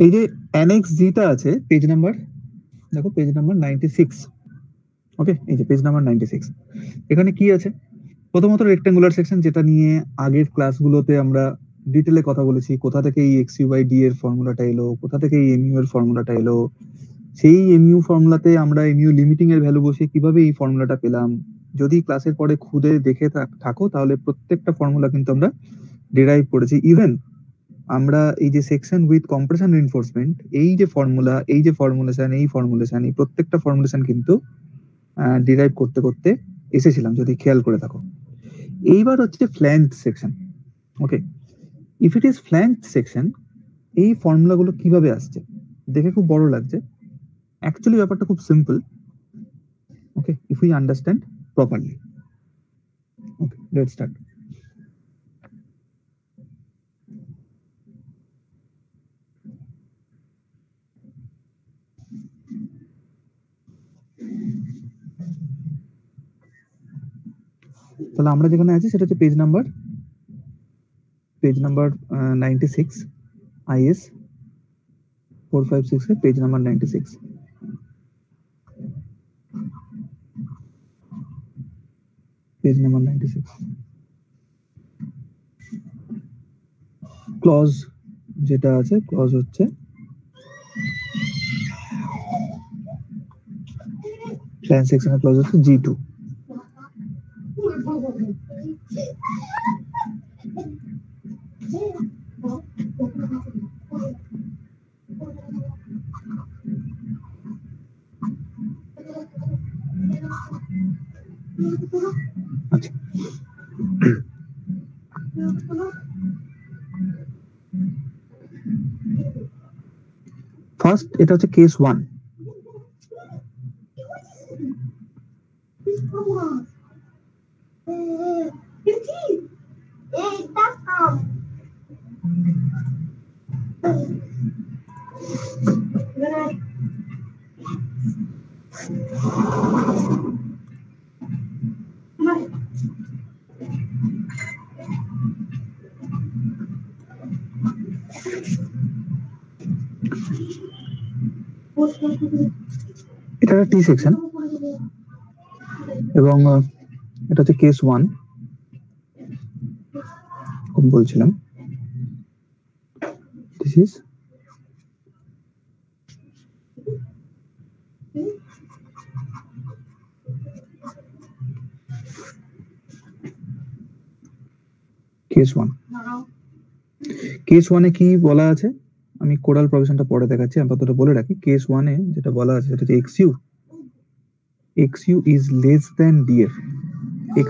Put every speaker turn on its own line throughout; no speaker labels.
এই যে অ্যানেক্স জিটা আছে পেজ নাম্বার, দেখো পেজ নাম্বার 96। ওকে, এই যে পেজ নাম্বার 96, এখানে কি আছে? প্রথমত রেক্টাঙ্গুলার সেকশন, যেটা নিয়ে আগের ক্লাসগুলোতে আমরা ডিটেলে কথা বলেছি। কোথা থেকে এই এক্স ইউ বাই ডি এর ফর্মুলাটা এলো, কোথা থেকে এই এমইউ এর ফর্মুলাটা এলো, সেই এমইউ ফর্মুলাতে আমরা এমইউ লিমিটিং এর ভ্যালু বসিয়ে কিভাবে এই ফর্মুলাটা পেলাম। যদি ক্লাসের পরে খুদে দেখে থাকো তাহলে প্রত্যেকটা ফর্মুলা কিন্তু আমরা ডিরাইভ করেছি। ইভেন আমরা এই যে সেকশন উইথ কম্প্রেশন রিইনফোর্সমেন্ট, এই যে ফর্মুলা, এই যে ফর্মুলেশন, এই ফর্মুলেশন, এই প্রত্যেকটা ফর্মুলেশন কিন্তু ডিরাইভ করতে করতে এসেছিলাম, যদি খেয়াল করে থাকো। এইবার হচ্ছে flanked section. Okay, if it is flanked section, এই ফর্মুলাগুলো কিভাবে আসছে? দেখে খুব বড় লাগছে, অ্যাকচুয়ালি ব্যাপারটা খুব simple. Okay, if we understand properly. Okay, let's start. তাহলে আমরা যেখানে আছি সেটা হচ্ছে পেজ নাম্বার 96, আইএস 456 এর page number 96। Page number 96, clause যেটা আছে, ক্লজ হচ্ছে প্ল্যান সেকশনের ক্লজ হচ্ছে G2। আচ্ছা, ফার্স্ট এটা হচ্ছে কেস 1। এটা একটা টি সেকশন এবং এটা হচ্ছে কেস 1 বলছিলাম। This is case 1। কেস 1 এ কি বলা আছে আমি কোডাল প্রভিশনটা পরে দেখাচ্ছি, আপাতত বলে রাখি। কেস 1 এ যেটা বলা আছে সেটা হচ্ছে xu is less than df।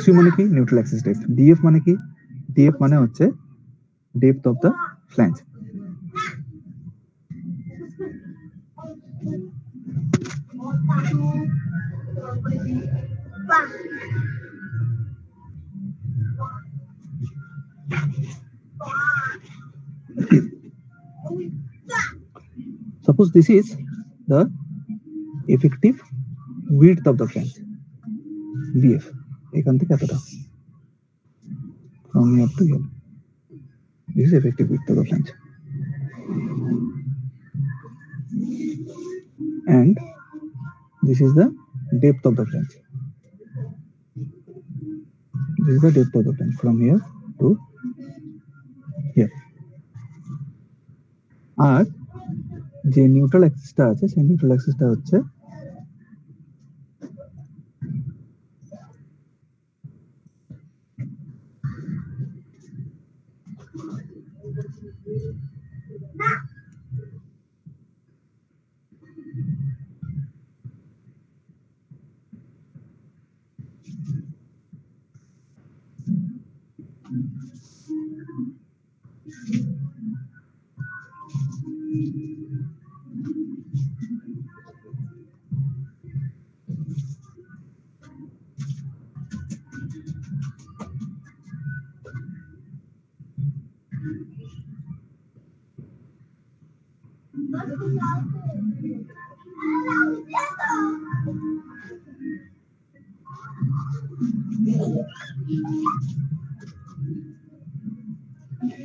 xu মানে কি? Neutral Axis depth. df মানে কি? df মানে হচ্ছে depth of the flange. Suppose this is the effective width of the flange, bf, এখান থেকে এতটা, from here to here. This is effective width of the flange, and this is the depth of the flange. This is the depth of the flange from here to here. আর যে neutral অ্যাক্সিসটা আছে সেই neutral অ্যাক্সিসটা হচ্ছে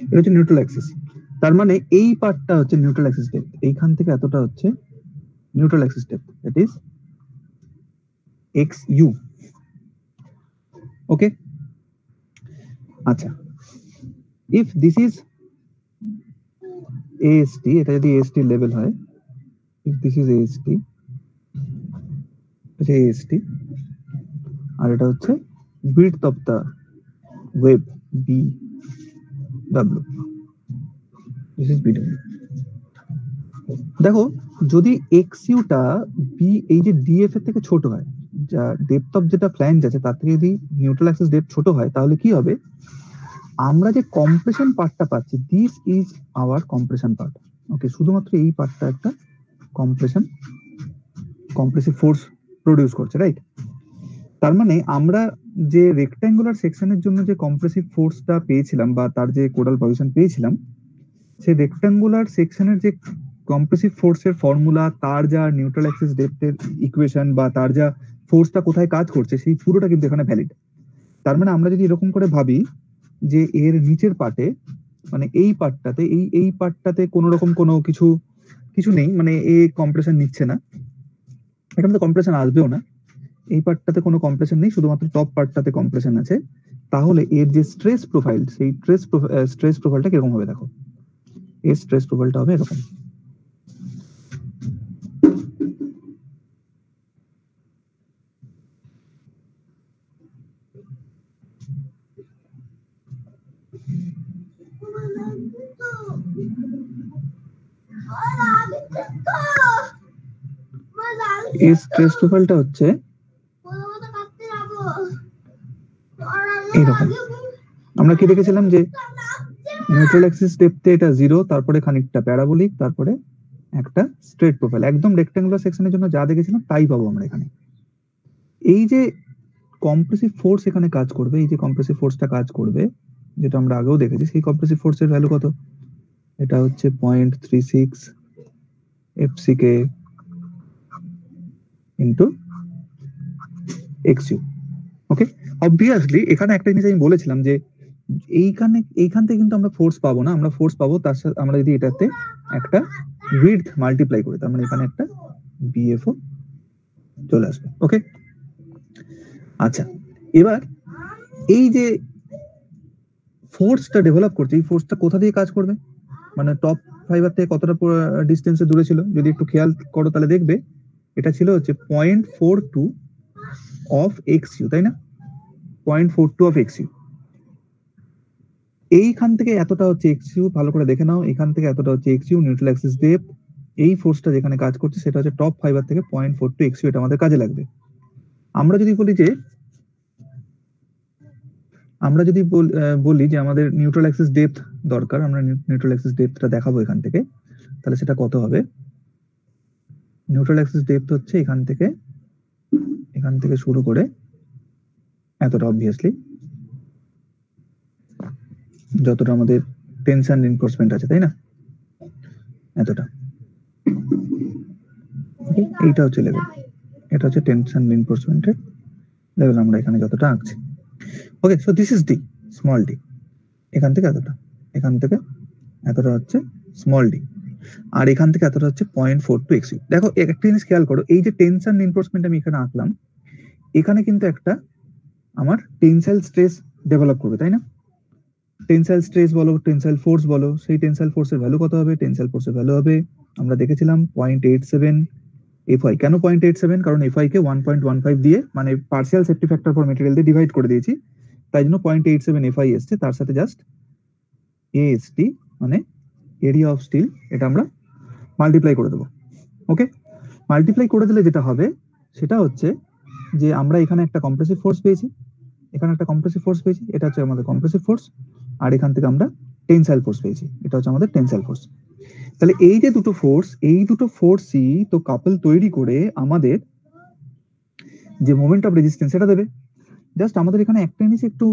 এটা হচ্ছে neutral Axis. তার মানে এই পার্টটা হচ্ছে নিউট্রাল অ্যাক্সিস ডেপথ, এইখান থেকে এতটা হচ্ছে neutral Axis depth, that is xu। ওকে, আচ্ছা, ইফ দিস ইজ AST, এটা যদি AST লেভেল হয়, if this is AST, এটা AST, আর এটা হচ্ছে width of the wave BW, this is BW। দেখো যদি XU টা B এই যে DF এর থেকে ছোট হয়, যা ডেপথ অফ যেটা ফ্ল্যাঞ্জ আছে তার থেকে যদি নিউট্রাল অ্যাক্সিস ডেপথ ছোট হয়, তাহলে কি হবে, আমরা যে কম্প্রেশন পার্টটা পাচ্ছি, this is our compression part. Okay, শুধুমাত্র এই পার্টটা একটা কম্প্রেসিভ ফোর্স প্রডিউস করছে, রাইট? তার মানে আমরা যে রেক্ট্যাঙ্গুলার সেকশনের জন্য যে কম্প্রেসিভ ফোর্সটা পেয়েছিলাম বা তার যে কোডাল পজিশন পেয়েছিলাম, সেই রেক্ট্যাঙ্গুলার সেকশনের যে কম্প্রেসিভ ফোর্সের ফর্মুলা, তার যা নিউট্রাল অ্যাক্সিস ডেপথের ইকুয়েশন বা তার যা ফোর্সটা কোথায় কাজ করছে, সেই পুরোটা কিন্তু এখানে ভ্যালিড। তার মানে আমরা যদি এরকম করে ভাবি যে এর নিচের পার্টে, মানে এই পার্টটাতে কোনো রকম কোনো কিছু নেই, মানে এ কম্প্রেশন নিচ্ছে না, এখানে তো কম্প্রেশন আসবেও না, এই পার্টটাতে কোনো কম্প্রেশন নেই, শুধুমাত্র টপ পার্টটাতে কম্প্রেশন আছে, তাহলে এর যে স্ট্রেস প্রোফাইল, সেই স্ট্রেস প্রোফাইলটা কিরকম হবে দেখো, এর স্ট্রেস প্রোফাইলটা হবে এরকম। এই স্ট্রেস প্রোফাইলটা হচ্ছে এইরকম। আমরা কি দেখেছিলাম যে নিউট্রাল অ্যাক্সিস ডেপথে এটা 0, তারপরে খানিকটা প্যারাবোলিক, তারপরে একটা স্ট্রেট প্রোফাইল, একদম রেক্ট্যাঙ্গুলার সেকশনের জন্য যা দেখেছিলাম তাই পাবো আমরা এখানে। এই যে কম্প্রেসিভ ফোর্স এখানে কাজ করবে, এই যে কম্প্রেসিভ ফোর্সটা কাজ করবে, যেটা আমরা আগেও দেখেছি, সেই কম্প্রেসিভ ফোর্সের ভ্যালু কত, এটা হচ্ছে 0.36 FCK ইন্টু XU। ওকে, অবভিয়াসলি এখানে একটা জিনিস আমি বলেছিলাম যে এইখান থেকে কিন্তু আমরা ফোর্স পাবো না, আমরা ফোর্স পাবো তার সাথে আমরা যদি এটাতে একটা উইডথ মাল্টিপ্লাই করি, তার মানে এখানে একটা BFO চলে আসবে। ওকে, আচ্ছা, এবার এই যে ফোর্সটা ডেভেলপ করছে, এই ফোর্সটা কোথা দিয়ে কাজ করবে, মানে টপ ফাইবার থেকে কতটা ডিস্টেন্সে দূরে ছিল, যদি একটু খেয়াল করো তাহলে দেখবে এটা ছিল হচ্ছে 0.42 অফ XU, তাই না? 0.42 অফ XU। এইখান থেকে এতটা হচ্ছে XU, ভালো করে দেখে নাও, এখান থেকে এতটা হচ্ছে XU, নিউট্রাল অ্যাক্সিস ডেপথ। এই ফোর্সটা যেখানে কাজ করছে সেটা হচ্ছে টপ ফাইবার থেকে 0.42 XU, এটা আমাদের কাজে লাগবে। আমরা যদি বলি যে আমাদের নিউট্রাল অ্যাক্সিস ডেপথ দরকার, আমরা নিউট্রাল অ্যাক্সিস ডেপথটা দেখাবো এখান থেকে, তাহলে সেটা কত হবে, নিউট্রাল অ্যাক্সিস ডেপথ হচ্ছে এখান থেকে শুরু করে এতটা, অবভিয়াসলি যতটা আমাদের টেনশন রিইনফোর্সমেন্ট আছে, তাই না, এতটা। এইটা হচ্ছে লেভেল, এটা হচ্ছে টেনশন রিইনফোর্সমেন্টের লেভেল, আমরা এখানে যতটা আঁকছি। Okay, so this is D, small d, এখান থেকে এতটা হচ্ছে স্মল ডি, আর এখান থেকে এতটা হচ্ছে 0.42 XU। দেখো একটা জিনিস খেয়াল করো, এই যে টেনশন রিইনফোর্সমেন্ট আমি এখানে আঁকলাম, এখানে কিন্তু একটা আমার টেনসাইল স্ট্রেস ডেভেলপ করবে, তাই না? টেনসাইল স্ট্রেস বলো, টেনসাইল ফোর্স বলো, সেই টেনসাইল ফোর্সের ভ্যালু কত হবে, টেনসাইল ফোর্সের ভ্যালু হবে, আমরা দেখেছিলাম 0.87 FI। কেন 0.87? কারণ FI কে 1.15 দিয়ে, মানে partial safety factor for material দিয়ে ডিভাইড করে দিয়েছি, তাই জন্য 0.87 FI এসছে, তার সাথে জাস্ট AST মানে এরিয়া অফ স্টিল, এটা আমরা মাল্টিপ্লাই করে দেবো। ওকে, মাল্টিপ্লাই করে দিলে যেটা হবে সেটা হচ্ছে যে আমরা এখানে একটা কম্প্রেসিভ ফোর্স পেয়েছি, এটা হচ্ছে আমাদের কম্প্রেসিভ ফোর্স, আর এখান থেকে আমরা টেনসাইল ফোর্স পেয়েছি, এটা হচ্ছে আমাদের টেনসাইল ফোর্স। তাহলে এই যে দুটো ফোর্সই তো কাপল তৈরি করে আমাদের যে মোমেন্ট অফ রেজিস্ট্যান্স সেটা দেবে। জাস্ট আমাদের এখানে একটা জিনিস একটু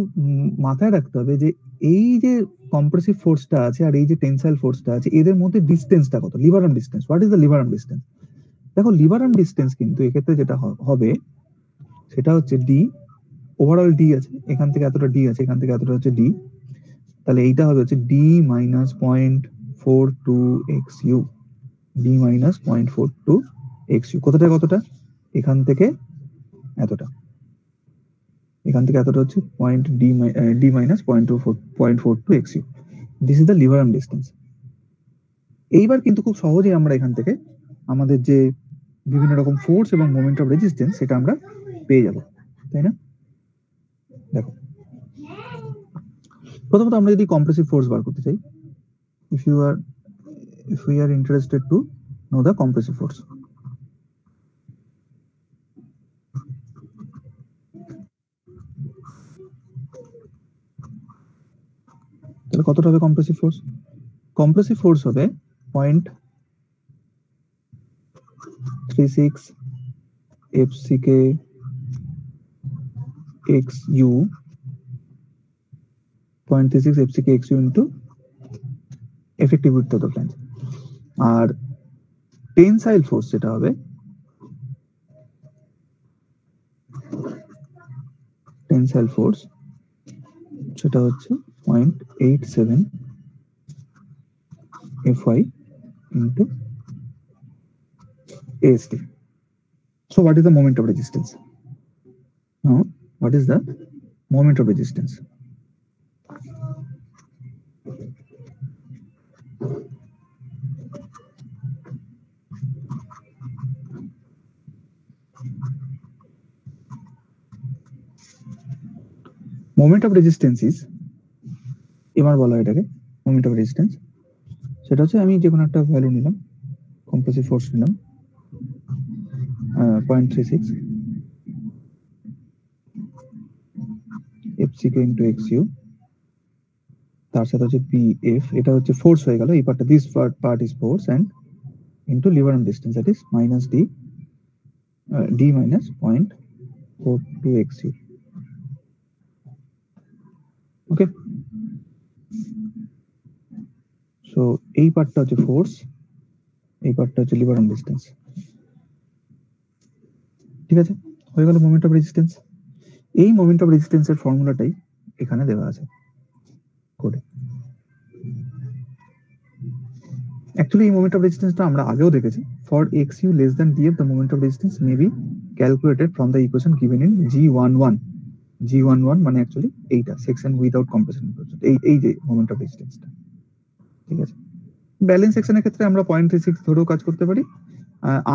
মাথায় রাখতে হবে যে এই যে কম্প্রেসিভ ফোর্সটা আছে আর এই যে টেনসাইল ফোর্সটা আছে, এদের মধ্যে ডিসটেন্সটা কত, liver arm distance, what is the lever arm distance? দেখো লিভার আর্ম ডিসটেন্স কিন্তু এক্ষেত্রে যেটা হবে সেটা হচ্ছে ডি, ওভারঅল ডি আছে, এখান থেকে এতটা ডি আছে, এখান থেকে এতটা হচ্ছে ডি, তাহলে এইটা হবে হচ্ছে D minus 0.42 0.42xu, d minus 0.42xu কতটা কতটা এখান থেকে এতটা, এখান থেকে এতটা হচ্ছে point d minus 0.42xu. This is the lever arm distance. এইবার কিন্তু খুব সহজেই আমরা এখান থেকে আমাদের যে বিভিন্ন রকম ফোর্স এবং মোমেন্ট অফ রেজিস্ট্যান্স সেটা আমরা পেয়ে যাব, তাই না? দেখো প্রথমত আমরা যদি কম্প্রেসিভ ফোর্স বার করতে চাই, if we are interested to know the compressive force, তাহলে কতটা হবে কম্প্রেসিভ ফোর্স? কম্প্রেসিভ ফোর্স হবে 0.36 FCK XU, 0.36 FCK XU into effective width of the flange। আর টেনসাইল ফোর্স যেটা হবে, টেনসাইল ফোর্স সেটা হচ্ছে 0.87 FY into AST. So what is the moment of resistance? Now what is the moment of resistance? Moment of resistance is, এবার বলা এটাকে moment of resistance, সেটা হচ্ছে আমি যে কোনো একটা ভ্যালু নিলাম, কম্প্রেসিভ ফোর্স নিলাম 0.36 FCK into XU, তার সাথে হচ্ছে PF, এটা হচ্ছে ফোর্স হয়ে গেল, এই পার্টটা, this part is force, and into lever arm distance, that is minus d minus 0.42xu. Okay, so এই পার্টটা হচ্ছে ফোর্স, এই পার্টটা হচ্ছে লিভার আর্ম ডিস্টেন্স। ঠিক আছে, হয়ে গেল মোমেন্ট অফ রেজিস্ট্যান্স। এই মোমেন্ট অফ রেজিস্ট্যান্সের ফর্মুলাটাই এখানে দেওয়া আছে কোডে। অ্যাকচুয়ালি এই মোমেন্ট অফ রেজিস্ট্যান্সটা আমরা আগেও দেখেছি। For xu less than df the moment of resistance may be calculated from the equation given in G11. G11 মানে অ্যাকচুয়ালি এইটা সেকশন উইদাউট কম্প্রেশন, এই যে মোমেন্ট অফ রেজিস্ট্যান্সটা। ঠিক আছে, ব্যালেন্স সেকশনের ক্ষেত্রে আমরা 0.36 ধরেও কাজ করতে পারি,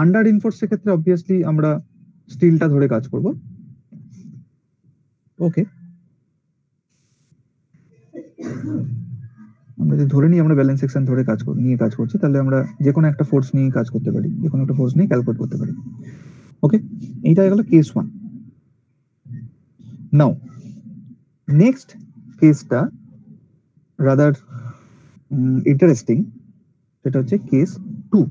আন্ডার ইনফোর্সের ক্ষেত্রে অবভিয়াসলি আমরা স্টিলটা ধরে কাজ করব। ওকে, আমরা যদি ধরে নিই আমরা ব্যালেন্স সেকশন ধরে নিয়ে কাজ করছি, তাহলে আমরা যে কোনো একটা ফোর্স নিয়ে কাজ করতে পারি, যে কোনো একটা ফোর্স নিয়ে ক্যালকুলেট করতে পারি। ওকে, এইটা হয়ে গেল কেস 1। নাও নেক্সট কেসটা রাদার ইন্টারেস্টিং, সেটা হচ্ছে কেস 2।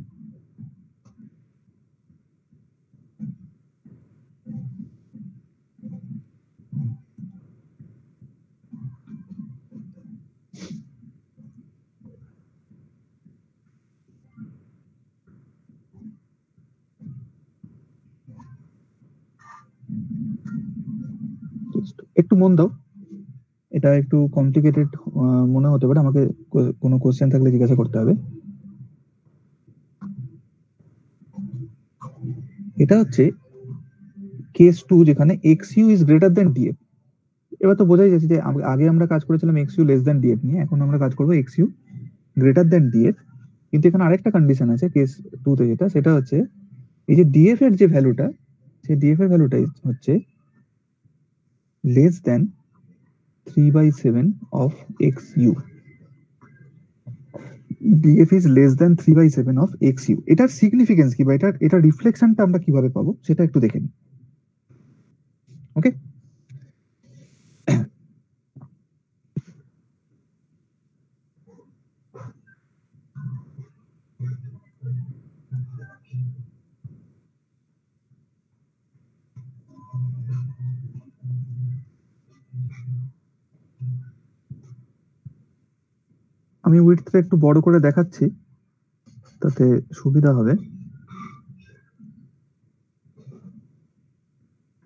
একটু মন দাও, এটা একটু কমপ্লিকেটেড মনে হতে পারে, আমাকে কোনো কোশ্চেন থাকলে জিজ্ঞাসা করতে হবে। এটা হচ্ছে কেস 2 যেখানে xu is greater than df। এবার তো বোঝাই যাচ্ছে যে আগে আমরা কাজ করেছিলাম xu লেস দ্যান df নিয়ে, এখন আমরা কাজ করবো xu গ্রেটার দ্যান df। কিন্তু এখানে আরেকটা কন্ডিশন আছে কেস 2 তে, যেটা সেটা হচ্ছে এই যে df এর যে ভ্যালুটা, সেই df এর ভ্যালুটা হচ্ছে less than 3/7 of xu। df is less than 3/7 of xu। এটার সিগনিফিকেন্স কি বা এটা রিফ্লেকশনটা আমরা কিভাবে পাবো সেটা একটু দেখে নিই। ওকে, আমি উইডথটা একটু বড় করে দেখাচ্ছি, তাতে সুবিধা হবে।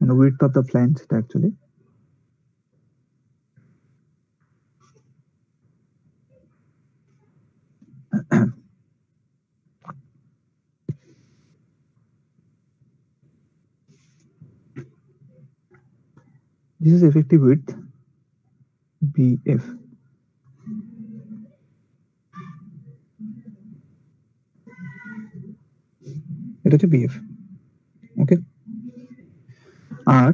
মানে উইডথ অফ দ্য ফ্ল্যাঞ্জ এটা actually, this is effective with BF. এটা হচ্ছে BF। ওকে, আর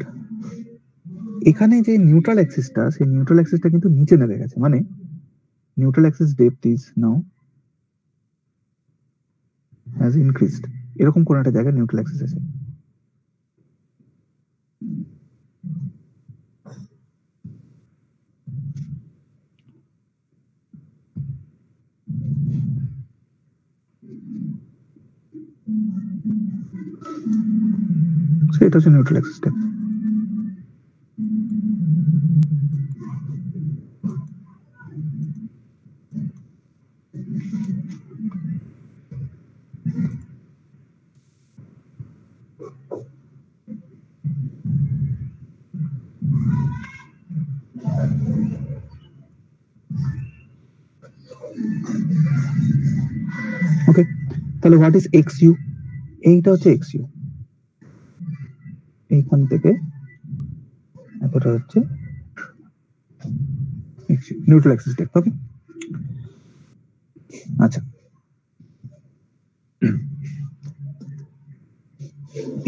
এখানে যে নিউট্রাল অ্যাক্সিসটা, সেই নিউট্রাল অ্যাক্সিসটা কিন্তু নিচে নেমে গেছে, মানে neutral Axis depth is now has increased. এরকম কোন একটা জায়গায় নিউট্রাল অ্যাক্সিস আছে। এটা হচ্ছে নিউট্রাল অ্যাক্সিস ডেপথ। ওকে, তাহলে হোয়াট ইজ XU? এইটা হচ্ছে XU, এইখান থেকে এতটা হচ্ছে নিউট্রাল অ্যাক্সিস ডেপথ। ওকে, আচ্ছা,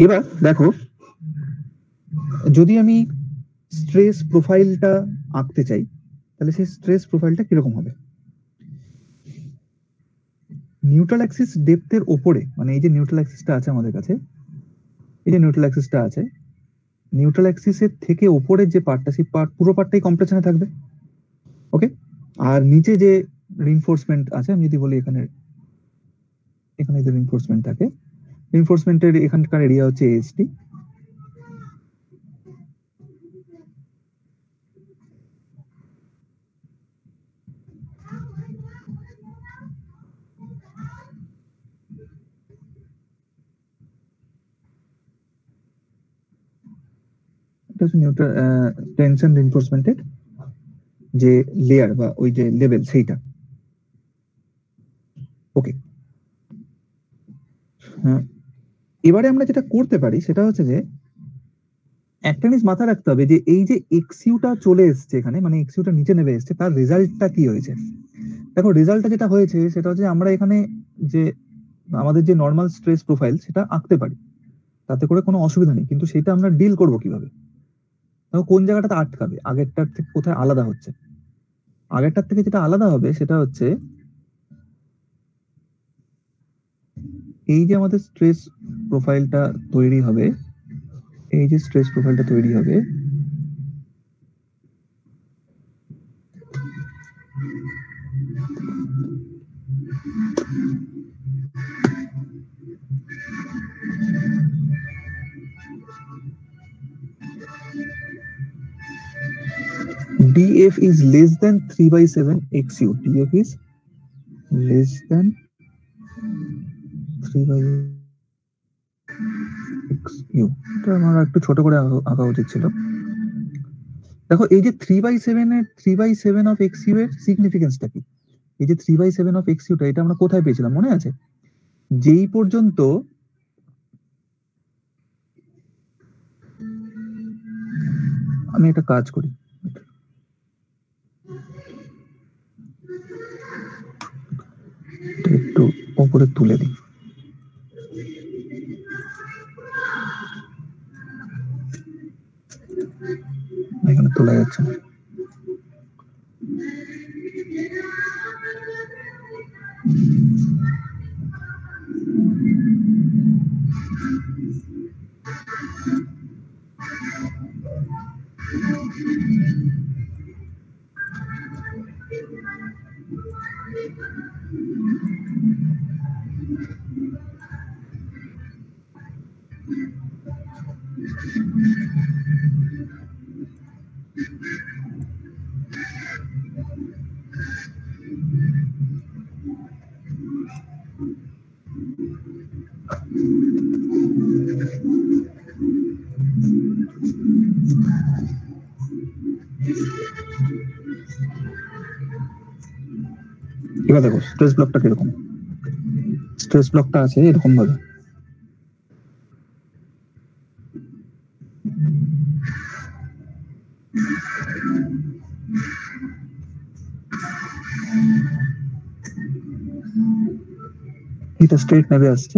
এবার দেখো, যদি আমি স্ট্রেস প্রোফাইলটা আঁকতে চাই, তাহলে সেই স্ট্রেস প্রোফাইলটা কিরকম হবে? নিউট্রাল অ্যাক্সিস ডেপথের ওপরে, মানে এই যে নিউট্রাল অ্যাক্সিসটা আছে আমাদের কাছে, এই যে নিউট্রাল অ্যাক্সিসটা আছে, নিউট্রাল অ্যাক্সিসের থেকে ওপরের যে পার্টটা, সেই পুরো পার্টটাই কম্প্রেশনে থাকবে। ওকে, আর নিচে যে রিইনফোর্সমেন্ট আছে, আমি যদি বলি এখানে যে রিইনফোর্সমেন্ট থাকে, রিইনফোর্সমেন্টের এখানকার এরিয়া হচ্ছে AST। এটা হচ্ছে নিউট্রাল টেনশন রিইনফোর্সমেন্টের যে লেয়ার বা ওই যে লেভেল, সেইটা। ওকে, এবারে আমরা যেটা করতে পারি সেটা হচ্ছে যে একটা জিনিস মাথায় রাখতে হবে, যে এই যে XUটা চলে এসছে এখানে, মানে XUটা নিচে নেমে এসছে, তার রেজাল্টটা কি হয়েছে? দেখো, রেজাল্টটা যেটা হয়েছে সেটা হচ্ছে আমরা এখানে যে আমাদের যে নর্মাল স্ট্রেস প্রোফাইল সেটা আঁকতে পারি, তাতে করে কোনো অসুবিধা নেই, কিন্তু সেটা আমরা ডিল করব কিভাবে? দেখো, কোন জায়গাটাতে আটকাবে, আগেরটার থেকে কোথায় আলাদা হচ্ছে? আগেরটার থেকে যেটা আলাদা হবে সেটা হচ্ছে এই যে আমাদের স্ট্রেস প্রোফাইলটা তৈরি হবে, এই যে স্ট্রেস প্রোফাইলটা তৈরি হবে, DF is less than 3/7 XU. DF is less than 3/XU। এটা আমার একটু ছোট করে আঁকা উচিত ছিল। দেখো, এই যে 3/7 অফ XU এর সিগনিফিকেন্সটা কি? এই যে 3/7 অফ XU টা, এটা আমরা কোথায় পেয়েছিলাম মনে আছে? যেই পর্যন্ত আমি একটা কাজ করি, একটু উপরে তুলে দিই, এখানে তোলা যাচ্ছে না। এবার দেখো স্ট্রেস ব্লকটা কিরকম। স্ট্রেস ব্লকটা আছে এরকম ভাবে, এটা স্ট্রেট নেবে আসছে,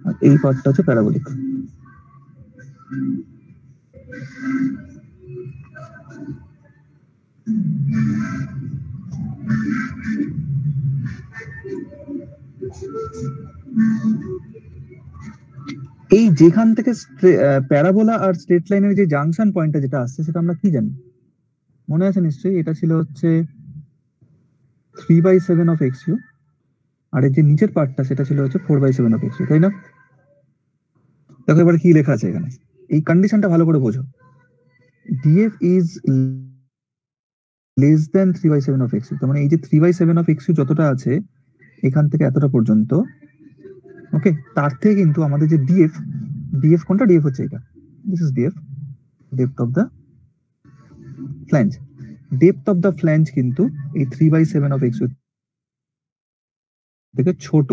আর এই পার্টটা হচ্ছে প্যারাবোলিক। এই যেখান থেকে প্যারাবোলা আর স্ট্রেট লাইনের যে জাংশন পয়েন্টটা যেটা আসছে সেটা আমরা কি জানি? মনে আছে নিশ্চয়ই, এটা ছিল হচ্ছে 3/7 অফ এক্স ইউ, আর এই যে নিচের পার্টটা সেটা ছিল হচ্ছে 4/7 অফ এক্স ইউ, তাই না? দেখো এবার কি লেখা আছে এখানে, এই কন্ডিশনটা ভালো করে বোঝো। D f is less than 3/7 of x u, তার মানে এই যে 3/7 অফ এক্স ইউ যতটা আছে এখান থেকে এতটা পর্যন্ত, ওকে, তার থেকে কিন্তু আমাদের যে ডিএফ, ডিএফ কোনটা? ডিএফ হচ্ছে এটা, this is DF, depth of the flange. Depth of the flange কিন্তু এই 3/7 অফ এক্স ইউ থেকে ছোট।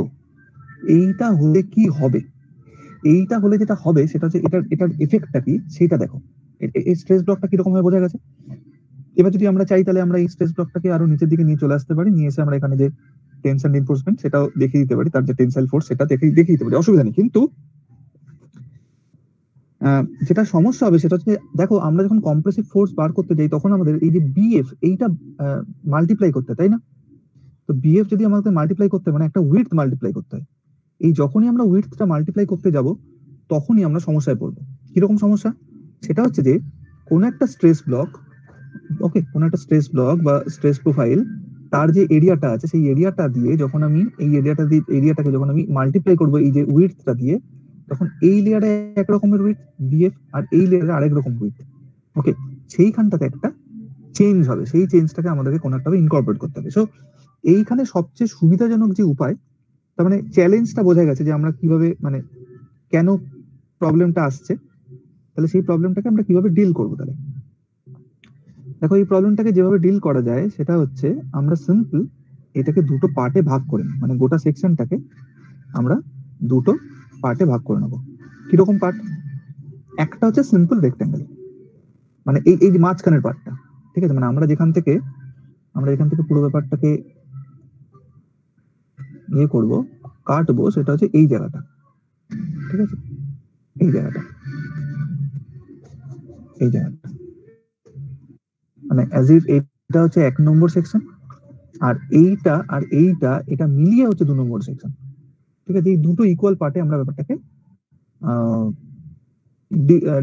এইটা হলে কি হবে? এইটা হলে যেটা হবে সেটা হচ্ছে এটার এটার এফেক্টটা কি সেটা দেখো। এই স্ট্রেস ব্লকটা কিরকম ভাবে বোঝা গেছে। এবার যদি আমরা চাই তাহলে আমরা এই স্ট্রেস ব্লকটাকে আরো নিচের দিকে নিয়ে চলে আসতে পারি, নিয়ে এসে আমরা এখানে যে টেনশন রিইনফোর্সমেন্ট সেটাও দেখিয়ে দিতে পারি, তার যে টেনসাইল ফোর্স সেটা দেখিয়ে দিতে পারি, অসুবিধা নেই। কিন্তু যেটা সমস্যা হবে সেটা হচ্ছে, দেখো আমরা যখন কম্প্রেসিভ ফোর্স বার করতে যাই তখন আমাদের এই যে বিএফ এইটা মাল্টিপ্লাই করতে, তাই না? তো বিএফ যদি আমাদের মাল্টিপ্লাই করতে মানে একটা উইডথ মাল্টিপ্লাই করতে হয়। এই যখনই আমরা উইডথটা মাল্টিপ্লাই করতে যাব তখনই আমরা সমস্যায় পড়বো। কিরকম সমস্যা? সেটা হচ্ছে যে কোনো একটা স্ট্রেস ব্লক, ওকে, কোনো একটা স্ট্রেস ব্লক বা স্ট্রেস প্রোফাইল, তার যে এরিয়াটা আছে সেই এরিয়াটা দিয়ে যখন আমি এই এরিয়াটাকে যখন আমি মাল্টিপ্লাই করবো এই যে উইডথটা দিয়ে, তখন এই লেয়ারে এক রকমের উইডথ বিএফ আর এই লেয়ারে আরেক রকম উইডথ, ওকে, সেইখানটাতে একটা চেঞ্জ হবে। সেই চেঞ্জটাকে আমাদেরকে কোনো একটা ইনকর্পোরেট করতে হবে। সো এইখানে সবচেয়ে সুবিধাজনক যে উপায়, তার মানে চ্যালেঞ্জটা বোঝা গেছে যে আমরা কিভাবে মানে কেন প্রবলেমটা আসছে, তাহলে সেই প্রবলেমটাকে আমরা কিভাবে ডিল করবো। তাহলে দেখো এই প্রবলেমটাকে যেভাবে ডিল করা যায় সেটা হচ্ছে আমরা সিম্পল এটাকে দুটো পার্টে ভাগ করে নেব, মানে গোটা সেকশনটাকে আমরা দুটো পার্টে ভাগ করে নেব। কিরকম পার্ট? একটা হচ্ছে সিম্পল রেক্ট্যাঙ্গেল, মানে এই এই যে মাঝখানের পার্টটা, ঠিক আছে, মানে আমরা এখান থেকে পুরো ব্যাপারটাকে ইয়ে করবো, কাটবো, সেটা হচ্ছে এই জায়গাটা, ঠিক আছে, এই জায়গাটা, এই জায়গাটা, মানে অ্যাজ ইফ এটা হচ্ছে 1 নম্বর সেকশন, আর এইটা আর এইটা এটা মিলিয়ে হচ্ছে 2 নম্বর সেকশন, ঠিক আছে। এই দুটো ইকুয়াল পার্টে আমরা ব্যাপারটাকে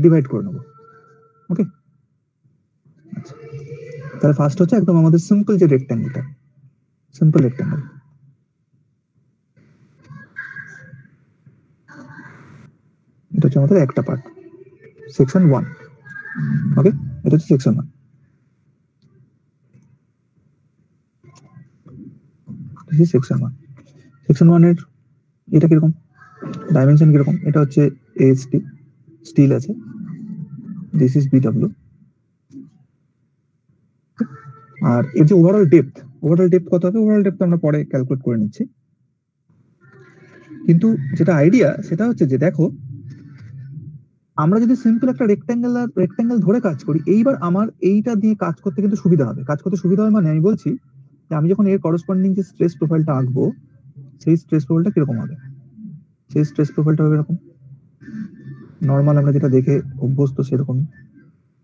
ডিভাইড করে নেবো, ওকে। তাহলে ফার্স্ট হচ্ছে একদম আমাদের সিম্পল যে রেক্ট্যাঙ্গেলটা, সিম্পল রেক্ট্যাঙ্গেল, এটা হচ্ছে আমাদের একটা পার্ট, সেকশন 1, ওকে, এটা হচ্ছে সেকশন 1, সেকশন 1। সেকশন 1 এর এটা কিরকম, ডাইমেনশন কিরকম? এটা হচ্ছে এএসটি স্টিল আছে, দিস ইজ বিডব্লিউ, আর এর যে ওভারঅল ডেপথ কত হবে, ওভারঅল ডেপথ আমরা পরে ক্যালকুলেট করে নিচ্ছি। কিন্তু যেটা আইডিয়া সেটা হচ্ছে যে দেখো আমরা যদি সিম্পল একটা রেক্ট্যাঙ্গেল ধরে কাজ করি, এইবার আমার এইটা দিয়ে কাজ করতে কিন্তু সুবিধা হবে। কাজ করতে সুবিধা হয় মানে আমি বলছি যে আমি যখন এর করসপন্ডিং যে স্ট্রেস প্রোফাইলটা আঁকবো সেই স্ট্রেস প্রোফাইলটা কিরকম হবে, সেই স্ট্রেস প্রোফাইলটা হবে এরকম, নর্মাল আমরা যেটা দেখে অভ্যস্ত সেরকম।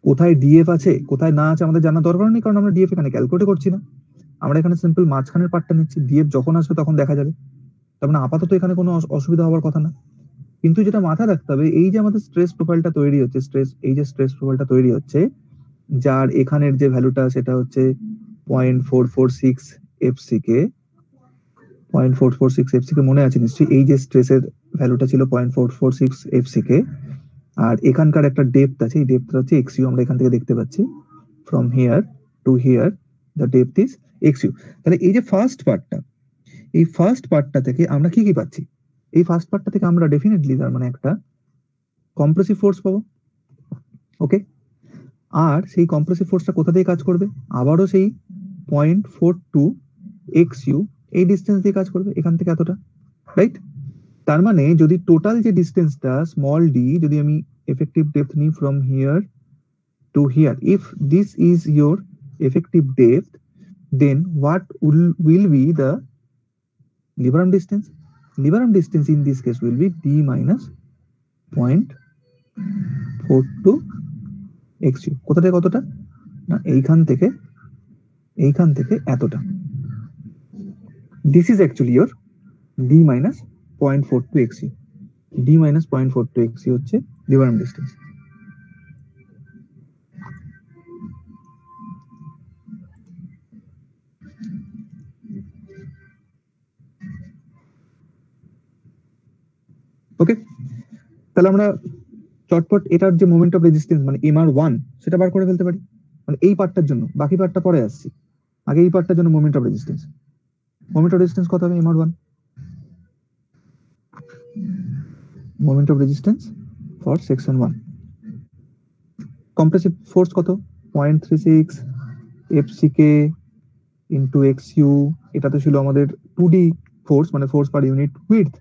কোথায় ডিএফ আছে কোথায় না আছে আমাদের জানা দরকার নেই, কারণ আমরা ডিএফ এখানে ক্যালকুলেট করছি না, আমরা এখানে সিম্পল মাঝখানের পার্টটা নিচ্ছি, ডিএফ যখন আসবে তখন দেখা যাবে। তার মানে আপাতত এখানে কোনো অসুবিধা হওয়ার কথা না। কিন্তু যেটা মাথায় রাখতে হবে, এই যে আমাদের স্ট্রেস প্রোফাইলটা তৈরি হচ্ছে, এই যে স্ট্রেস প্রোফাইলটা তৈরি হচ্ছে, যার এখানের যে ভ্যালুটা সেটা হচ্ছে 0.446 এফসিকে, 0.446 এফসিকে মনে আছে নিশ্চয়ই, এই যে স্ট্রেসের ভ্যালুটা ছিল 0.446 এফসিকে, আর এখানকার একটা ডেপথ আছে, এই ডেপথটা হচ্ছে এক্সইউ, আমরা এখান থেকে দেখতে পাচ্ছি from here to here the depth is x u. তাহলে এই যে ফার্স্ট পার্টটা, এই ফার্স্ট পার্টটা থেকে আমরা কি কি পাচ্ছি? এই ফার্স্ট পার্টটা থেকে আমরা ডেফিনেটলি তার মানে একটা কম্প্রেসিভ ফোর্স পাবো, ওকে। আর সেই কম্প্রেসিভ ফোর্সটা কোথা দিয়ে কাজ করবে? আবারও সেই 0.42 এক্সইউ এই ডিস্টেন্স দিয়ে কাজ করবে, এখান থেকে এতটা, রাইট? তার মানে যদি টোটাল যে ডিস্টেন্সটা স্মল ডি, যদি আমি এফেক্টিভ ডেপথ নিই from here to here. If this is your effective depth, then what will be the lever arm distance? Lever arm distance in this case will be d minus 0.42 xu. কোথা থেকে কতটা? না এইখান থেকে এতটা. This is actually your d minus 0.42 xu. d minus 0.42 xu হচ্ছে lever arm distance. ওকে, তাহলে আমরা চটপট এটার যে মোমেন্ট অফ রেজিস্ট্যান্স মানে mr1 সেটা বার করে ফেলতে পারি। মানে এই পার্টটার জন্য, বাকি পার্টটা পরে আসছি, আগে এই পার্টটার জন্য মোমেন্ট অফ রেজিস্ট্যান্স কত হবে? mr1 moment of resistance for section 1। Compressive force কত? 0.36 fck ইনটু xu। এটা তো ছিল আমাদের 2d ফোর্স, মানে ফোর্স পার ইউনিট উইডথ।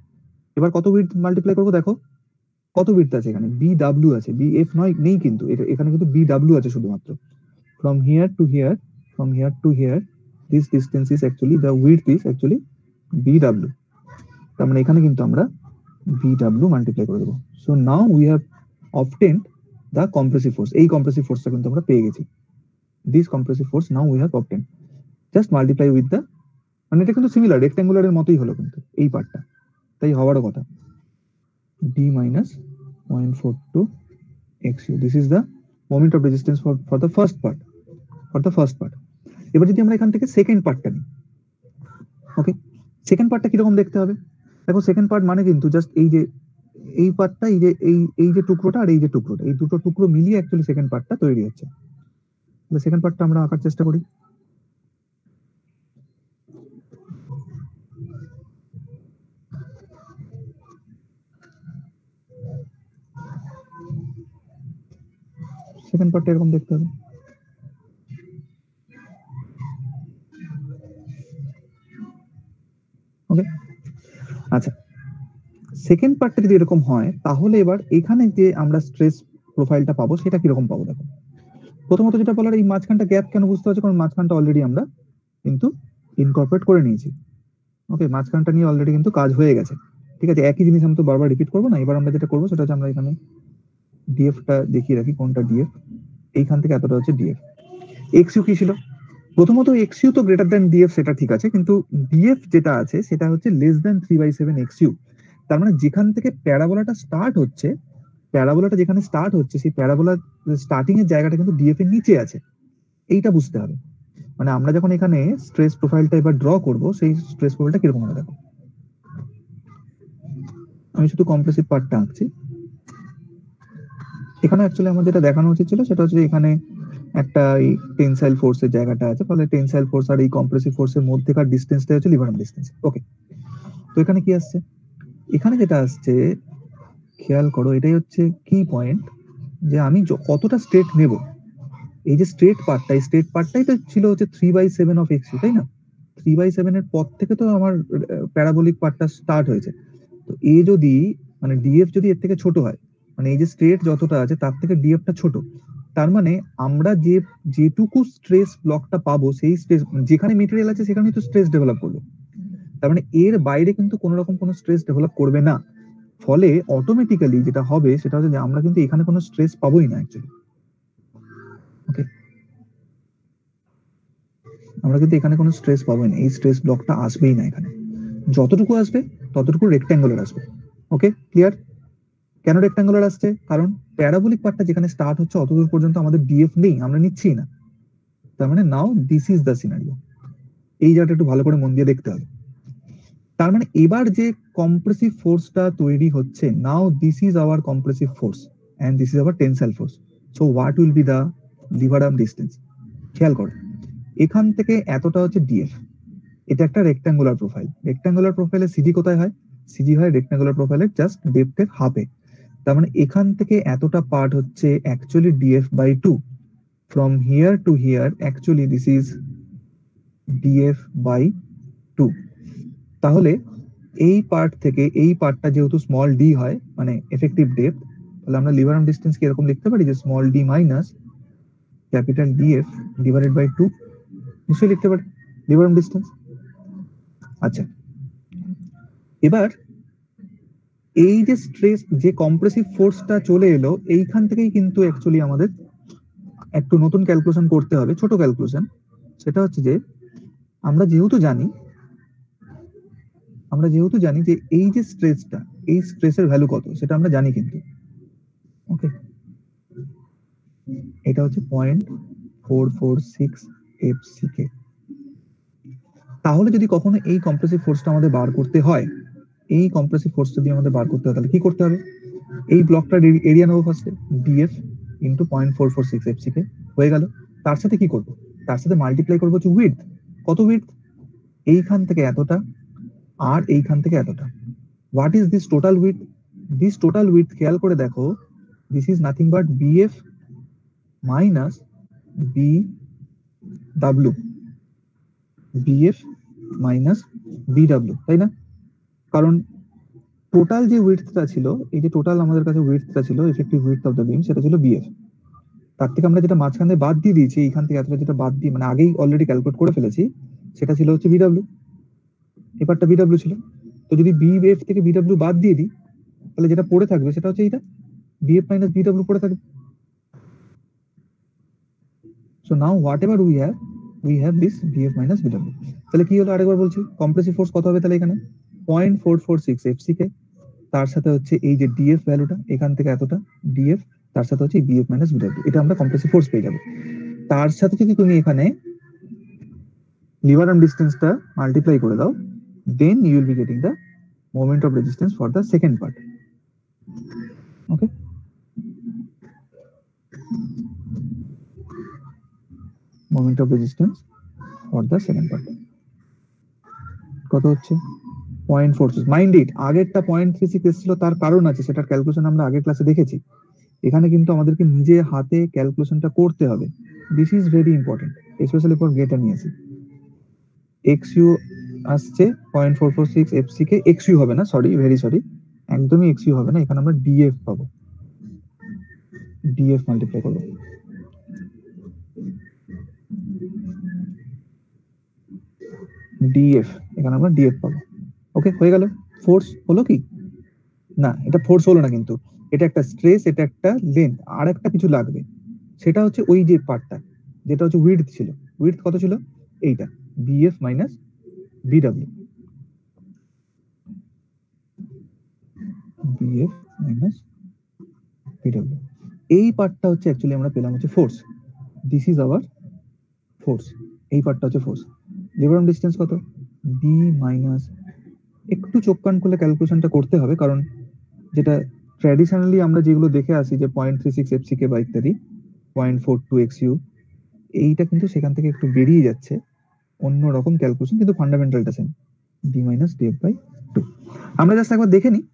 এবার কত উইডথ মাল্টিপ্লাই করবো? দেখো কত উইডথ আছে এখানে, bw আছে, bf নয় নেই কিন্তু, এখানে কিন্তু bw আছে শুধুমাত্র। from here to here this distance is actually, the width is actually bw। তার মানে এখানে কিন্তু আমরা bw মাল্টিপ্লাই করে দেবো। so now we have obtained the compressive force। এই compressive force টা কিন্তু আমরা পেয়ে গেছি। this compressive force now we have obtained, just multiply with the, মানে এটা কিন্তু সিমিলার রেক্ট্যাঙ্গুলার এর মতোই হলো কিন্তু এই পার্টটা, তাই হওয়ারও কথা। d minus 0.42 xu, this is the moment of resistance for the first part, এবার যদি আমরা এখান থেকে সেকেন্ড পার্টটা নিই, ওকে, সেকেন্ড পার্টটা কিরকম দেখতে হবে? দেখো সেকেন্ড পার্ট মানে কিন্তু জাস্ট এই পার্টটা, এই যে টুকরোটা আর এই যে টুকরোটা, এই দুটো টুকরো মিলিয়ে অ্যাকচুয়ালি সেকেন্ড পার্টটা তৈরি হচ্ছে। তাহলে সেকেন্ড পার্টটা আমরা আঁকার চেষ্টা করি। সেকেন্ড পার্টটা এরকম দেখতে হবে। ওকে, আচ্ছা, সেকেন্ড পার্টটা যদি এরকম হয় তাহলে এবার এখানে যে আমরা স্ট্রেস প্রোফাইলটা পাবো সেটা কিরকম পাবো? দেখো প্রথমত যেটা বলার, এই মাঝখানটা গ্যাপ কেন বুঝতে পারছো? কারণ মাঝখানটা অলরেডি আমরা কিন্তু ইনকর্পোরেট করে নিয়েছি। ওকে, মাঝখানটা নিয়ে অলরেডি কিন্তু কাজ হয়ে গেছে। ঠিক আছে, একই জিনিস আমি তো বারবার রিপিট করবো না। এবার আমরা যেটা করবো সেটা হচ্ছে আমরা এখানে ডিএফটা দেখিয়ে রাখি, কোনটা ডিএফ, এইখান থেকে এতটা হচ্ছে ডিএফ। এক্সইউ কি ছিল? প্রথমত এক্সইউ তো গ্রেটার দ্যান ডিএফ, সেটা ঠিক আছে, কিন্তু ডিএফ যেটা আছে সেটা হচ্ছে লেস দ্যান 3/7 এক্সইউ। তার মানে যেখান থেকে প্যারাবোলাটা স্টার্ট হচ্ছে, প্যারাবোলাটা যেখানে স্টার্ট হচ্ছে সেই প্যারাবোলার স্টার্টিং এর জায়গাটা কিন্তু ডিএফ এর নিচে আছে, এইটা বুঝতে হবে। মানে আমরা যখন এখানে স্ট্রেস প্রোফাইলটা এবার ড্র করব, সেই স্ট্রেস প্রোফাইলটা কিরকম হবে দেখো। আমি শুধু কম্প্রেসিভ পার্টটা আঁকছি। এখানে অ্যাকচুয়ালি আমাদের যেটা দেখানো উচিত ছিল সেটা হচ্ছে এখানে একটা এই টেনসাইল ফোর্সের জায়গাটা আছে, ফলে টেনসাইল ফোর্স আর এই কম্প্রেসিভ ফোর্সের মধ্যেকার ডিসটেন্সটা হচ্ছে লিভার আর্ম ডিসটেন্স। ওকে, তো এখানে কি আসছে? এখানে যেটা আসছে খেয়াল করো, এটাই হচ্ছে কি পয়েন্ট, যে আমি কতটা স্ট্রেট নেব। এই যে স্ট্রেট পার্টটা, এই স্ট্রেট পার্টটাই তো ছিল হচ্ছে 3/7 অফ এক্স, তাই না? 3/7 এর পর থেকে তো আমার প্যারাবোলিক পার্টটা স্টার্ট হয়েছে। তো এ যদি, মানে ডিএফ যদি এর থেকে ছোট হয়, মানে এই যে স্ট্রেট যতটা আছে তার থেকে ডিএফটা ছোট, তার মানে আমরা যেটুকু স্ট্রেস ব্লকটা পাবো, সেই স্ট্রেস যেখানে মেটেরিয়াল আছে সেখানেই তো স্ট্রেস ডেভেলপ করবে। তার মানে এর বাইরে কিন্তু কোনো রকম কোনো স্ট্রেস ডেভেলপ করবে না। ফলে অটোমেটিক্যালি যেটা হবে সেটা হচ্ছে যে আমরা কিন্তু এখানে কোনো স্ট্রেস পাবোই না অ্যাকচুয়ালি। ওকে, আমরা কিন্তু এখানে কোনো স্ট্রেস পাবোই না, এই স্ট্রেস ব্লকটা আসবেই না এখানে। যতটুকু আসবে ততটুকু রেক্ট্যাঙ্গুলার আসবে। ওকে, ক্লিয়ার? কেন রেক্ট্যাঙ্গুলার আসছে? কারণ প্যারাবোলিক পার্টটা যেখানে স্টার্ট হচ্ছে অতদূর পর্যন্ত আমাদের ডিএফ নেই, আমরা নিচ্ছি না। তার মানে নাও দিস ইজ দ্য সিনারিও। এই জায়গাটা একটু ভালো করে মন দিয়ে দেখতে হবে। তার মানে এবার যে কম্প্রেসিভ ফোর্সটা তৈরি হচ্ছে, now this is our compressive force and this is our tensile force. So what will be the lever arm distance? খেয়াল করো, এখান থেকে এতটা হচ্ছে ডিএফ। এটা একটা রেক্ট্যাঙ্গুলার প্রোফাইল। রেক্ট্যাঙ্গুলার প্রোফাইলে সিজি কোথায় হয়? সিজি হয় রেক্ট্যাঙ্গুলার প্রোফাইলের জাস্ট ডেপথের হাফে। তার মানে এখান থেকে এতটা পার্ট হচ্ছে actually df/2। From here to here actually this is df/2। তাহলে এই পার্ট থেকে এই পার্টটা যেহেতু স্মল ডি হয়, মানে এফেক্টিভ ডেপথ, তাহলে আমরা লিভার আর্ম ডিসটেন্স কি এরকম লিখতে পারি যে small d minus capital d f divided by 2 নিশ্চয়ই লিখতে পারি লিবারাম ডিস্টেন্স। আচ্ছা, এবার এই যে স্ট্রেস যে কম্প্রেসিভ ফোর্সটা চলে এলো এইখান থেকেই কিন্তু অ্যাকচুয়ালি আমাদের একটু নতুন ক্যালকুলেশন করতে হবে, ছোট ক্যালকুলেশন। সেটা হচ্ছে যে আমরা যেহেতু জানি যে এই যে স্ট্রেসটা, এই স্ট্রেসের ভ্যালু কত সেটা আমরা জানি কিন্তু। ওকে, এটা হচ্ছে 0.446 FCK। তাহলে যদি কখনো এই কম্প্রেসিভ ফোর্সটা আমাদের বার করতে হয়, এই কম্প্রেসিভ ফোর্স যদি আমাদের বার করতে হয় তাহলে কি করতে হবে? এই ব্লকটার এরিয়া নেবো ফার্স্টে, ডিএফ ইন্টু 0.446 FCK হয়ে গেল। তার সাথে কি করব? তার সাথে মাল্টিপ্লাই করবো হচ্ছে উইডথ। কত উইডথ? এইখান থেকে এতটা আর এইখান থেকে এতটা। What is this total width? This total width খেয়াল করে দেখো, this is nothing but BF minus BW, BF minus BW, তাই না? কারণ টোটাল যে উইডথটা ছিল, এই যে টোটাল আমাদের কাছে উইডথটা ছিল, এফেক্টিভ উইডথ অফ দ্য বিম, সেটা ছিল বিএফ। তার থেকে আমরা যেটা মাঝখানে বাদ দিয়ে দিয়েছি, এইখান থেকে এতটা যেটা বাদ দিয়ে মানে আগেই অলরেডি ক্যালকুলেট করে ফেলেছি, সেটা ছিল হচ্ছে বিডব্লিউ। এবারটা বিডব্লিউ ছিল। তো যদি বিএফ থেকে বিডব্লিউ বাদ দিয়ে দিই তাহলে যেটা পড়ে থাকবে সেটা হচ্ছে এইটা বিএফ মাইনাস বিডব্লিউ পড়ে থাকবে। So now what ever we have this BF minus BW. তাহলে কি হলো আরেকবার বলছি, কম্প্রেসিভ ফোর্স কত হবে তাহলে এখানে? 0.446 FCK, তার সাথে হচ্ছে এই যে ডিএফ ভ্যালুটা এখান থেকে এতটা ডিএফ, তার সাথে হচ্ছে বিএফ মাইনাস বিডব্লিউ, এটা আমরা কম্প্রেসিভ ফোর্স পেয়ে যাবো। তার সাথে যদি তুমি এখানে লিভার আর্ম ডিস্টেন্সটা মাল্টিপ্লাই করে দাও, then you will be getting the moment of resistance for the second part. Okay, moment of resistance for the second part কত হচ্ছে? 0.46। মাইন্ড ইট, আগেরটা 0.36 এসেছিল, তার কারণ আছে, সেটার ক্যালকুলেশন আমরা আগের ক্লাসে দেখেছি। এখানে কিন্তু আমাদেরকে নিজে হাতে ক্যালকুলেশনটা করতে হবে। This is very important, specially for GATE and ESE. X u আসছে 0.446 FCK, এক্সইউ হবে না, সরি, ভেরি সরি, একদমই এক্সইউ হবে না, এখানে আমরা ডিএফ পাবো, ডিএফ মাল্টিপ্লাই করবো। ডিএফ, এখানে আমরা ডিএফ পাবো। ওকে, হয়ে গেল। ফোর্স হলো কি না, এটা ফোর্স হলো না, কিন্তু এটা একটা স্ট্রেস, এটা একটা লেন্থ, আর একটা কিছু লাগবে, সেটা হচ্ছে ওই যে পার্টটা যেটা হচ্ছে উইডথ ছিল। উইডথ কত ছিল? এইটা BF minus BW, BF minus BW. এই পার্টটা হচ্ছে অ্যাকচুয়ালি আমরা পেলাম হচ্ছে force. This is hour force, এই পার্টটা হচ্ছে ফোর্স। লিভার ডিস্টেন্স কত? বি মাইনাস, একটু চোখ কান খুলে ক্যালকুলেশনটা করতে হবে, কারণ যেটা ট্র্যাডিশনালি আমরা যেগুলো দেখে আসি যে 0.36 FCK বা ইত্যাদি, 0.42 XU, এইটা কিন্তু সেখান থেকে একটু বেরিয়ে যাচ্ছে, অন্য রকম ক্যালকুলেশন, কিন্তু ফান্ডামেন্টালটা same, d minus d f by 2। আমরা জাস্ট একবার দেখে নিই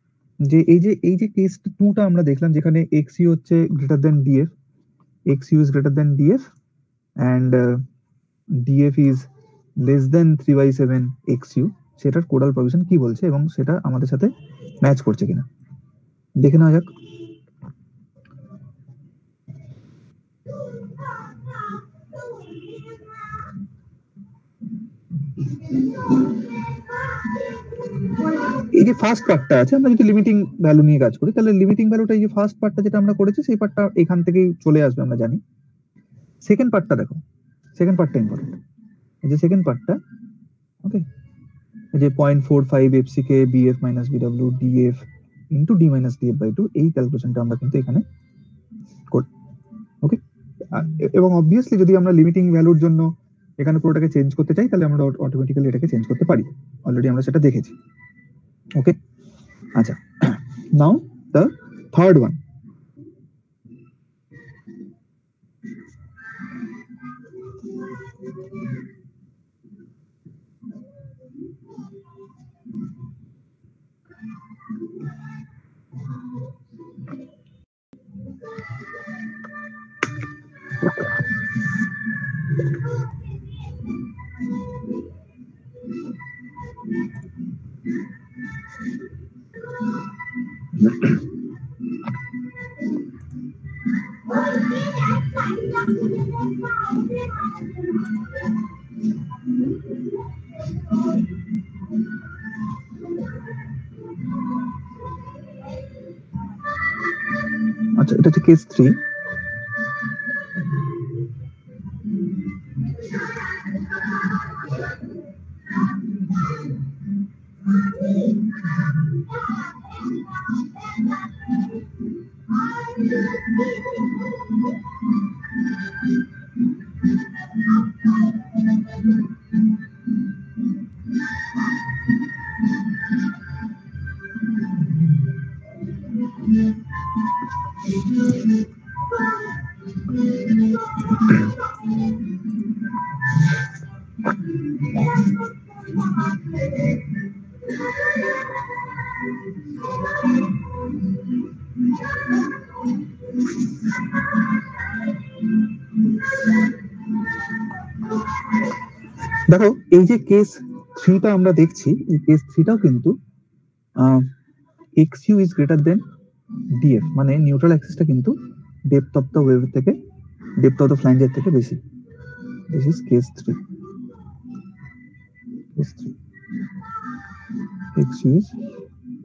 যে এই যে কেস 2টা আমরা দেখলাম, যেখানে XU হচ্ছে greater than DF, XU is greater than DF and DF is less than 3/7 XU, সেটার কোডাল প্রভিশন কি বলছে এবং সেটা আমাদের সাথে ম্যাচ করছে কিনা দেখে নেওয়া যাক। এই যে ফার্স্ট পার্টটা আছে, আমরা যদি লিমিটিং ভ্যালু নিয়ে কাজ করি তাহলে লিমিটিং ভ্যালুটা এই যে ফার্স্ট পার্টটা যেটা আমরা করেছি সেই পার্টটা এখান থেকেই চলে আসবে, আমরা জানি। সেকেন্ড পার্টটা দেখো, সেকেন্ড পার্টটা ইম্পর্টেন্ট। এই যে সেকেন্ড পার্টটা, ওকে, এই যে 0.45 FCK BF minus BW DF into D minus DF by 2, এই ক্যালকুলেশনটা আমরা কিন্তু এখানে করি। ওকে, এবং অবভিয়াসলি যদি আমরা লিমিটিং ভ্যালুর জন্য এখানে পুরোটাকে চেঞ্জ করতে চাই তাহলে আমরা অটোমেটিক্যালি এটাকে চেঞ্জ করতে পারি, অলরেডি আমরা সেটা দেখেছি। ওকে, আচ্ছা, নাও দ্য থার্ড ওয়ান। আচ্ছা, এটা হচ্ছে কেস 3। দেখো, এই যে কেস 3টা আমরা দেখছি, এই কেস 3টাও কিন্তু xu is greater than df, মানে নিউট্রাল অ্যাক্সিসটা কিন্তু ডেপথ অফ দ্য ওয়েভ থেকে, ডেপথ অফ দ্য ফ্ল্যাঞ্জের থেকে বেশি। This is case 3। Case 3 xu is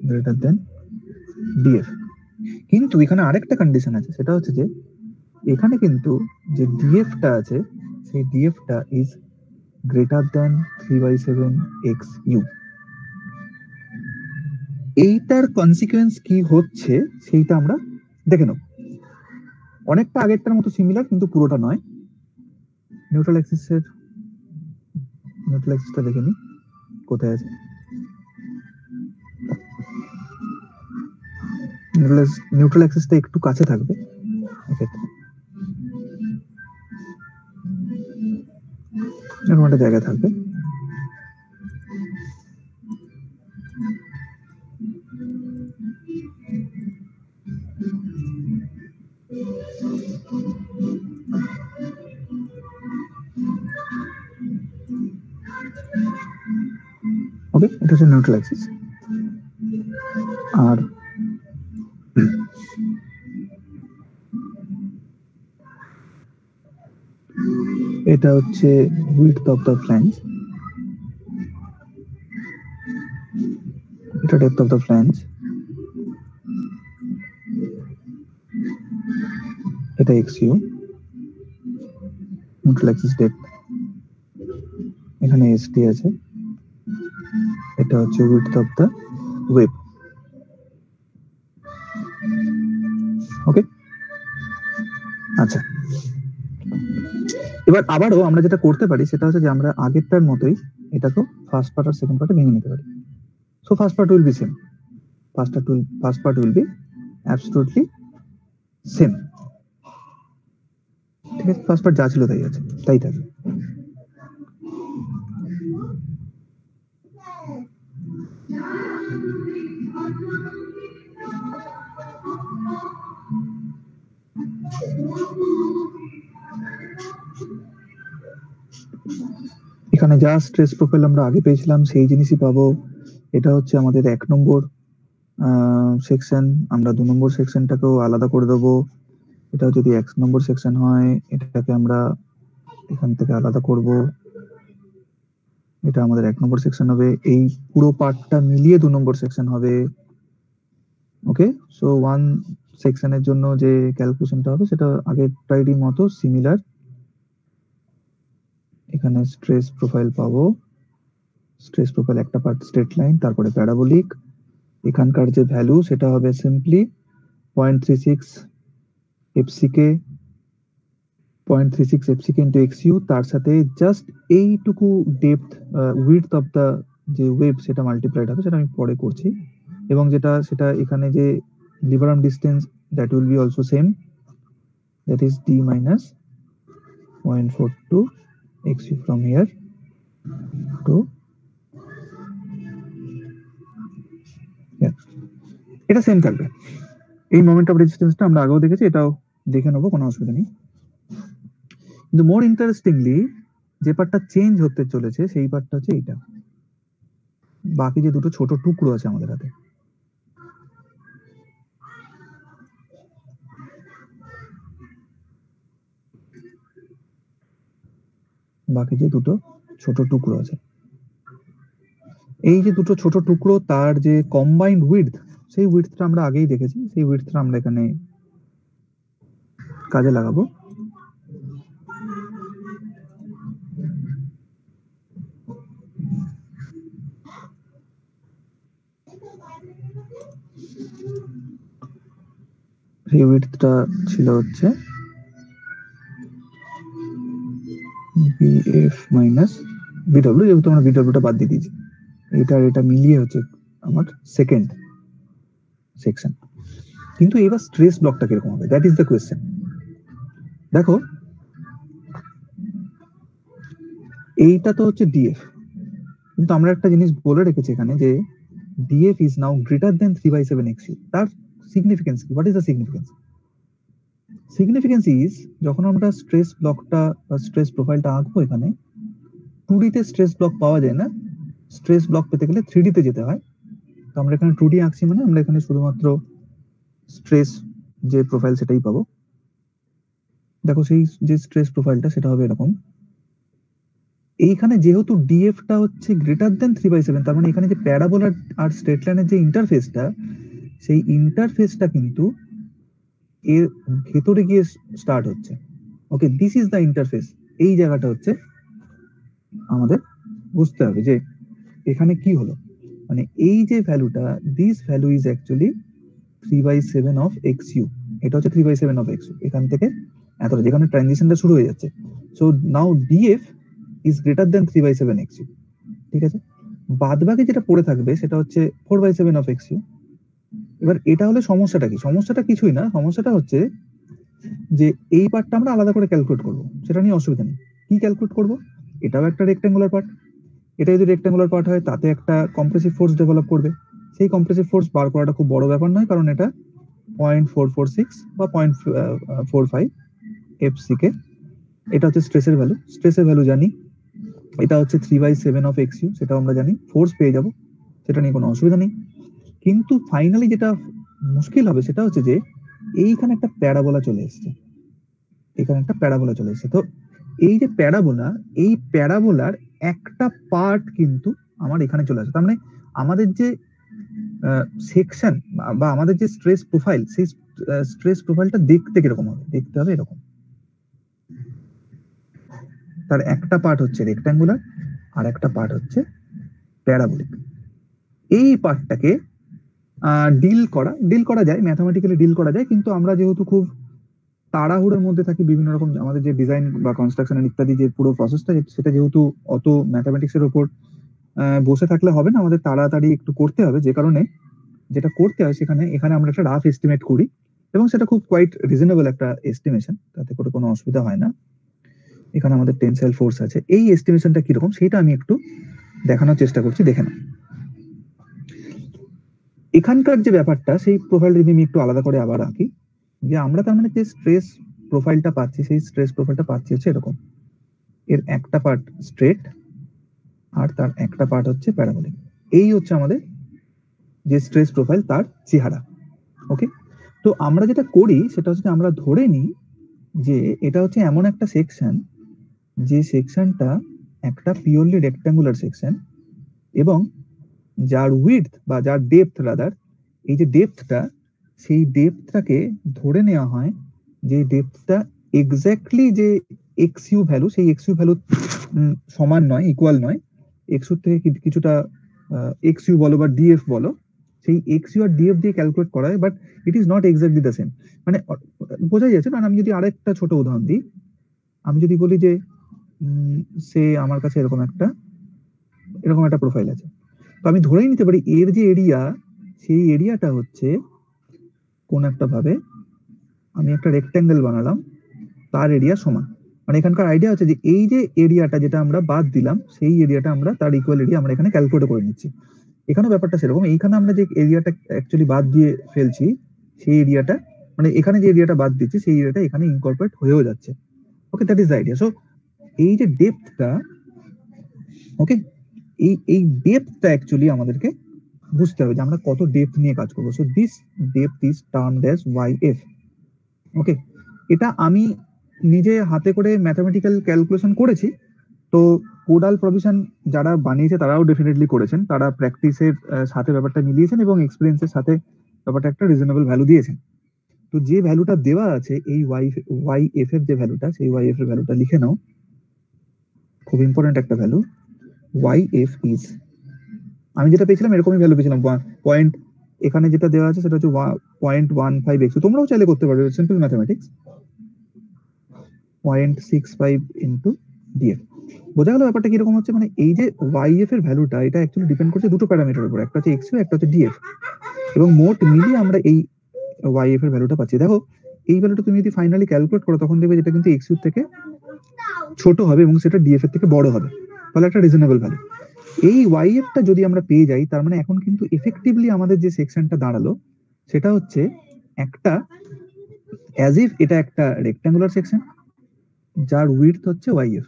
greater than df। কিন্তু এখানে আরেকটা কন্ডিশন আছে, সেটা হচ্ছে যে এখানে কিন্তু যে ডিএফটা আছে, সেই ডিএফটা ইজ গ্রেটার দ্যান 3/7 xu। এইটার কনসিকুয়েন্স কি হচ্ছে সেইটা আমরা দেখে নেব। অনেকটা আগেরটার মতো সিমিলার, কিন্তু পুরোটা নয়। নিউট্রাল অ্যাক্সিসটা দেখে নি কোথায় আছে। নিউট্রাল অ্যাক্সিসটা একটু কাছে থাকবে এক্ষেত্রে, এরকম একটা জায়গায় থাকবে। ওকে, এটা হচ্ছে নিউট্রাল অ্যাক্সিস। আর এটা হচ্ছে উইডথ অফ দ্য ফ্ল্যাঞ্জ, এটা ডেপথ অফ দ্য ফ্ল্যাঞ্জ, এটা xu, নিউট্রাল অ্যাক্সিস ডেপথ। এখানে st আছে, এটা হচ্ছে উইডথ অফ দ্য ওয়েভ। ওকে, আচ্ছা, এবার আবারও আমরা যেটা করতে পারি সেটা হচ্ছে যে আমরা আগেরটার মতোই এটাকে ফার্স্ট পার্ট আর সেকেন্ড পার্টে ভেঙে নিতে পারি। So first part will be same, first part will be absolutely same. ঠিক আছে, ফার্স্ট পার্ট যা ছিল তাই আছে, তাই থাকবে। এখানে যা স্ট্রেস প্রোফাইল আমরা আগে পেয়েছিলাম সেই জিনিসই পাবো। এটা হচ্ছে আমাদের 1 নম্বর সেকশন, আমরা 2 নম্বর সেকশনটাকেও আলাদা করে দেবো। এটা যদি 1 নম্বর সেকশন হয়, এটাকে আমরা এখান থেকে আলাদা করব। এটা আমাদের 1 নম্বর সেকশন হবে, এই পুরো পার্টটা মিলিয়ে 2 নম্বর সেকশন হবে। ওকে, সো 1 সেকশনের জন্য যে ক্যালকুলেশনটা হবে সেটা আগেরটারই মতো সিমিলার। এখানে স্ট্রেস প্রোফাইল পাবো, স্ট্রেস প্রোফাইল একটা পার্ট স্ট্রেট লাইন, তারপরে প্যারাবোলিক। এখানকার যে ভ্যালু সেটা হবে সিম্পলি 0.36 এফসিকে, 0.36 এফসিকে ইন্টু xu, তার সাথে জাস্ট এইটুকু ডেপথ উইডথ অফ দ্য যে ওয়েভ সেটা মাল্টিপ্লাইড হবে, সেটা আমি পরে করছি। এবং সেটা এখানে যে liver arm distance, that will be also same, that is d minus 0.42 xu from here to here। এটা সেম থাকবে। এই মোমেন্ট অফ রেজিস্ট্যান্সটা আমরা আগেও দেখেছি, এটাও দেখে নেবো, কোনো অসুবিধা নেই। কিন্তু মোর ইন্টারেস্টিংলি যে পার্টটা চেঞ্জ হতে চলেছে সেই পার্টটা হচ্ছে এইটা, বাকি যে দুটো ছোট টুকরো আছে আমাদের হাতে। বাকি যে দুটো ছোট টুকরো আছে, এই যে দুটো ছোট টুকরো তার যে কম্বাইন্ড উইডথ, সেই উইডথটা আমরা আগেই দেখেছি, সেই উইডথটা আমরা এখানে কাজে লাগাবো। সেই উইডথটা ছিল হচ্ছে বিএফ মাইনাস বিডব্লিউ, যেহেতু আমরা বিডব্লিউটা বাদ দিয়ে দিয়েছি, এটা মিলিয়ে হচ্ছে আমার সেকেন্ড সেকশন। কিন্তু এবার স্ট্রেস ব্লকটা কিরকম হবে, দ্যাট ইজ দ্য কোয়েশ্চেন। দেখো এইটা তো হচ্ছে ডিএফ, কিন্তু আমরা একটা জিনিস বলে রেখেছি এখানে যে DF is now greater than 3/7 এক্সইউ। তার সিগনিফিকেন্স কি? What is the significance? Significance is, যখন আমরা স্ট্রেস ব্লকটা বা স্ট্রেস প্রোফাইলটা আঁকবো, এখানে 2D তে স্ট্রেস ব্লক পাওয়া যায় না, স্ট্রেস ব্লক পেতে গেলে 3D তে যেতে হয়। তো আমরা এখানে 2D আঁকছি মানে আমরা এখানে শুধুমাত্র স্ট্রেস যে প্রোফাইল সেটাই পাবো। দেখো সেই যে স্ট্রেস প্রোফাইলটা সেটা হবে এরকম। এইখানে যেহেতু ডিএফটা হচ্ছে গ্রেটার দেন 3/7, তার মানে এখানে যে প্যারাবোলা আর স্ট্রেট লাইনের যে ইন্টারফেসটা, সেই ইন্টারফেসটা কিন্তু এর ভেতরে গিয়ে স্টার্ট হচ্ছে। ওকে, দিস ইজ দ্য ইন্টারফেস। এই জায়গাটা হচ্ছে আমাদের বুঝতে হবে যে এখানে কি হলো, মানে এই যে ভ্যালুটা, this value is actually 3/7 of xu। এটা হচ্ছে 3/7 অফ xu, এখান থেকে এতটা যেখানে ট্রানজিশনটা শুরু হয়ে যাচ্ছে। So now df is greater than 3/7 xu। ঠিক আছে, বাদ বাকি যেটা পড়ে থাকবে সেটা হচ্ছে 4/7 অফ xu। এবার এটা হলে সমস্যাটা কি? সমস্যাটা কিছুই না, সমস্যাটা হচ্ছে যে এই পার্টটা আমরা আলাদা করে ক্যালকুলেট করব, সেটা নিয়ে অসুবিধা নেই। কি ক্যালকুলেট করব? এটাও একটা রেক্ট্যাঙ্গুলার পার্ট, এটা যদি রেক্ট্যাঙ্গুলার পার্ট হয় তাতে একটা কম্প্রেসিভ ফোর্স ডেভেলপ করবে। সেই কম্প্রেসিভ ফোর্স বার করাটা খুব বড় ব্যাপার নয়, কারণ এটা 0.446 বা 0.45 fck। এটা হচ্ছে স্ট্রেসের ভ্যালু, স্ট্রেসের ভ্যালু জানি, এটা হচ্ছে 3/7 অফ xu, সেটাও আমরা জানি। ফোর্স পেয়ে যাব, সেটা নিয়ে কোনো অসুবিধা নেই। কিন্তু ফাইনালি যেটা মুশকিল হবে সেটা হচ্ছে যে এইখানে একটা প্যারাবোলা চলে এসেছে, এখানে একটা প্যারাবোলা চলে এসেছে। তো এই যে প্যারাবোলা, এই প্যারাবোলার একটা পার্ট কিন্তু আমার এখানে চলে আসে। তার মানে আমাদের যে সেকশন বা আমাদের যে স্ট্রেস প্রোফাইল, সেই স্ট্রেস প্রোফাইলটা দেখতে কিরকম হবে? দেখতে হবে এরকম। তার একটা পার্ট হচ্ছে রেক্ট্যাঙ্গুলার আর একটা পার্ট হচ্ছে প্যারাবোলিক। এই পার্টটাকে ডিল করা যায়, ম্যাথমেটিক্যালি ডিল করা যায়, কিন্তু আমরা যেহেতু খুব তাড়াহুড়োর মধ্যে থাকি, বিভিন্ন রকম আমাদের যে ডিজাইন বা কনস্ট্রাকশন ইত্যাদি যে পুরো প্রসেসটা, সেটা যেহেতু অত ম্যাথমেটিক্সের উপর বসে থাকলে হবে না, আমাদের তাড়াতাড়ি একটু করতে হবে। যে কারণে যেটা করতে হয় এখানে আমরা একটা রাফ এস্টিমেট করি, এবং সেটা খুব কোয়াইট রিজনেবল একটা এস্টিমেশন, তাতে করে কোনো অসুবিধা হয় না। এখানে আমাদের টেনসাইল ফোর্স আছে, এই এস্টিমেশনটা কিরকম সেটা আমি একটু দেখানোর চেষ্টা করছি, দেখে নাও। এখানকার যে ব্যাপারটা, সেই প্রোফাইল যদি আমি একটু আলাদা করে আবার আঁকি, যে আমরা তার মানে যে স্ট্রেস প্রোফাইলটা পাচ্ছি, সেই স্ট্রেস প্রোফাইলটা পাচ্ছি হচ্ছে এরকম। এর একটা পার্ট স্ট্রেট আর তার একটা পার্ট হচ্ছে প্যারাবোলিক। এই হচ্ছে আমাদের যে স্ট্রেস প্রোফাইল, তার চেহারা। ওকে, তো আমরা যেটা করি সেটা হচ্ছে আমরা ধরে নিই যে এটা হচ্ছে এমন একটা সেকশন, যে সেকশনটা একটা পিওরলি রেক্ট্যাঙ্গুলার সেকশন, এবং যার উইডথ বা যার ডেপথ রাদার, এই যে ডেপথটা, সেই ডেপথটাকে ধরে নেওয়া হয় যে ডেপথটা এক্স্যাক্টলি যে xu ভ্যালু, সেই xu ভ্যালু সমান নয়, ইকুয়াল নয়, xu থেকে কিছুটা xu বলো বা df বলো, সেই xu আর df দিয়ে ক্যালকুলেট করা হয়, but it is not exactly the same. মানে বোঝাই যাচ্ছে। কারণ আমি যদি আরেকটা ছোট উদাহরণ দিই, আমি যদি বলি যে সে আমার কাছে এরকম একটা প্রোফাইল আছে, তো আমি ধরেই নিতে পারি এর যে এরিয়া, সেই এরিয়াটা হচ্ছে কোন একটা ভাবে আমি একটা রেক্ট্যাঙ্গেল বানালাম, তার এরিয়া সমান। মানে এখানকার আইডিয়া হচ্ছে যে এই যে এরিয়াটা যেটা আমরা বাদ দিলাম, সেই এরিয়াটা আমরা তার ইকুয়াল এরিয়া আমরা এখানে ক্যালকুলেট করে নিচ্ছি। এখানেও ব্যাপারটা সেরকম, এইখানে আমরা যে এরিয়াটা অ্যাকচুয়ালি বাদ দিয়ে ফেলছি, সেই এরিয়াটা, মানে এখানে যে এরিয়াটা বাদ দিচ্ছি, সেই এরিয়াটা এখানে ইনকর্পোরেট হয়েও যাচ্ছে। Okay, that is the idea. So এই যে ডেপথটা, ওকে, এই ডেপথটা অ্যাকচুয়ালি আমাদেরকে বুঝতে হবে যে আমরা কত ডেপথ নিয়ে কাজ করবো। So this depth is termed as yf। ওকে, এটা আমি নিজে হাতে করে ম্যাথমেটিক্যাল ক্যালকুলেশন করেছি, তো কোডাল প্রভিশন যারা বানিয়েছে তারাও ডেফিনেটলি করেছেন, তারা প্র্যাকটিসের সাথে ব্যাপারটা মিলিয়েছেন এবং এক্সপিরিয়েন্সের সাথে ব্যাপারটা একটা রিজনেবল ভ্যালু দিয়েছেন। তো যে ভ্যালুটা দেওয়া আছে এই ওয়াই এফ এর যে ভ্যালুটা, সেই ওয়াই এফ এর ভ্যালুটা লিখে নাও, খুব ইম্পর্টেন্ট একটা ভ্যালু। ওয়াই এফ ইজ, আমি যেটা পেয়েছিলাম এরকমই ভ্যালু পেয়েছিলাম, পয়েন্ট, এখানে যেটা দেওয়া আছে সেটা হচ্ছে 0.15x, তোমরাও চাইলে করতে পারবে, সিম্পল ম্যাথমেটিক্স। 0.65 into DF. বোঝা গেল ব্যাপারটা কিরকম হচ্ছে? মানে এই যে ওয়াইএফ এর ভ্যালুটা, এটা অ্যাকচুয়ালি ডিপেন্ড করছে দুটো প্যারামিটারের উপর, একটা হচ্ছে এক্সইউ, একটা হচ্ছে ডিএফ, এবং মোট মিলিয়ে আমরা এই ওয়াইএফ এর ভ্যালুটা পাচ্ছি। দেখো এই ভ্যালুটা তুমি যদি ফাইনালি ক্যালকুলেট করো তখন দেখবে যেটা কিন্তু এক্সইউ থেকে ছোট হবে এবং সেটা ডিএফ এর থেকে বড় হবে, তাহলে একটা রিজনেবল ভ্যালু। এই ওয়াইএফটা যদি আমরা পেয়ে যাই, তার মানে এখন কিন্তু এফেক্টিভলি আমাদের যে সেকশনটা দাঁড়ালো সেটা হচ্ছে একটা, অ্যাজ ইফ এটা একটা রেক্ট্যাঙ্গুলার সেকশন যার উইডথ হচ্ছে ওয়াইএফ।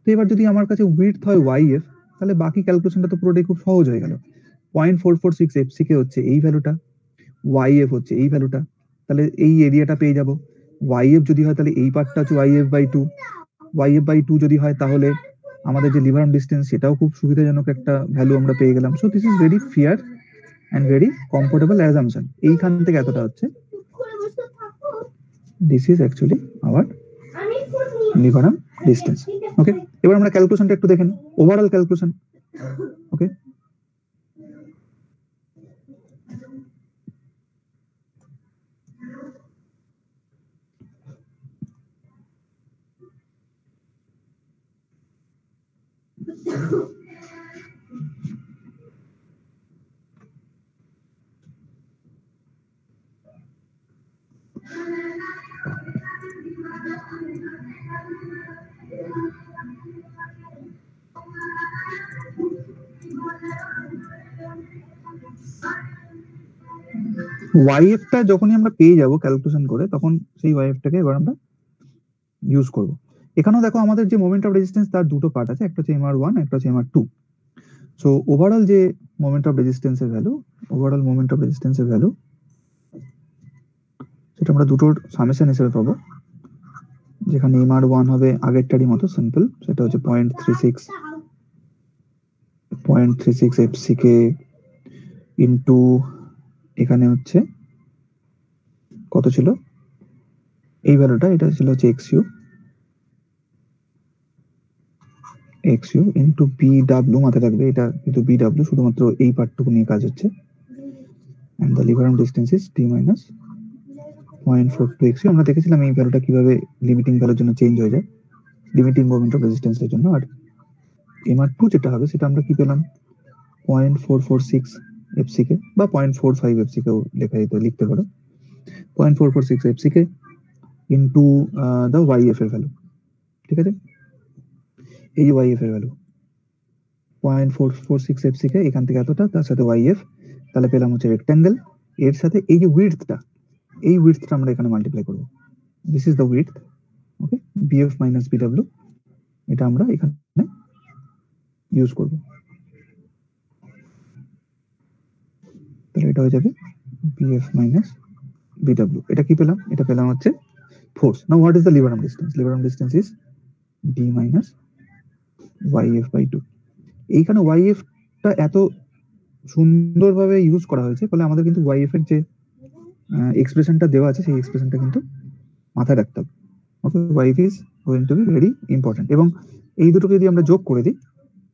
তো এবার যদি আমার কাছে উইডথ হয় ওয়াইএফ, তাহলে বাকি ক্যালকুলেশনটা তো পুরোটাই খুব সহজ হয়ে গেল। 0.446 এফসিকে হচ্ছে এই ভ্যালুটা, ওয়াইএফ হচ্ছে এই ভ্যালুটা, তাহলে এই এরিয়াটা পেয়ে যাব। ওয়াইএফ যদি হয় তাহলে এই পার্টটা হচ্ছে y f by two, y f by two যদি হয় তাহলে আমাদের যে লিভার আর্ম ডিস্টেন্স সেটাও খুব সুবিধাজনক একটা ভ্যালু আমরা পেয়ে গেলাম। So this is very fair and very comfortable assumption. এইখান থেকে এতটা হচ্ছে, this is actually our lever arm distance. Okay, এবার আমরা ক্যালকুলেশনটা একটু দেখেন, ওভারঅল ক্যালকুলেশন। ওকে, ওয়াইএফটা যখনই আমরা পেয়ে যাব ক্যালকুলেশন করে, তখন সেই ওয়াইএফটাকে এবার আমরা ইউজ করব। এখানেও দেখো আমাদের যে মোমেন্ট অফ রেজিস্ট্যান্স তার দুটো পার্ট আছে, একটা হচ্ছে mr1, একটা হচ্ছে mr2। সো ওভারঅল যে মোমেন্ট অফ রেজিস্ট্যান্সের ভ্যালু, ওভারঅল মোমেন্ট অফ রেজিস্ট্যান্সের ভ্যালু, সেটা আমরা দুটোর সামেশন হিসেবে পাবো, যেখানে mr1 হবে আগেরটারই মতো সিম্পল, সেটা হচ্ছে 0.36 fck ইন্টু, এখানে হচ্ছে কত ছিল এই ভ্যালুটা, এটা ছিল হচ্ছে xu ইন্টু bw, মাথায় রাখবে এটা কিন্তু bw শুধুমাত্র এই পার্টটুকু নিয়ে কাজ হচ্ছে, and the liver arm distance is d minus 0.42 xu। আমরা দেখেছিলাম এই ভ্যালুটা কিভাবে লিমিটিং ভ্যালুর জন্য চেঞ্জ হয়ে যায়, লিমিটিং মোমেন্ট অফ রেজিস্ট্যান্সের জন্য। আর mr2 যেটা হবে সেটা আমরা কি পেলাম, 0.446 fck বা 0.45 fck লেখা যেতে লিখতে পারো, 0.446 fck ইন্টু দ্য ওয়াইএফ এর ভ্যালু। ঠিক আছে, এই যে ওয়াইএফ এর ভ্যালু 0.446 fck, এখান থেকে এতটা, তার সাথে ওয়াইএফ, তাহলে পেলাম হচ্ছে রেক্ট্যাঙ্গেল, এর সাথে এই যে উইডথটা, এই উইডথটা আমরা এখানে মাল্টিপ্লাই করব। This is the width. Okay, BF minus BW, এটা আমরা এখানে ইউজ করব। তাহলে এটা হয়ে যাবে বিএফ মাইনাস বিডব্লিউ। এটা কি পেলাম? এটা পেলাম হচ্ছে force. Now what is the lever arm distance? Lever arm distance is d minus y f by two. এইখানে ওয়াইএফ টা এত সুন্দরভাবে ইউজ করা হয়েছে, ফলে আমাদের কিন্তু ওয়াইএফ এর যে এক্সপ্রেশনটা দেওয়া আছে সেই এক্সপ্রেশনটা কিন্তু মাথায় রাখতে হবে। Okay, y f is going to be very important. এবং এই দুটোকে যদি আমরা যোগ করে দিই,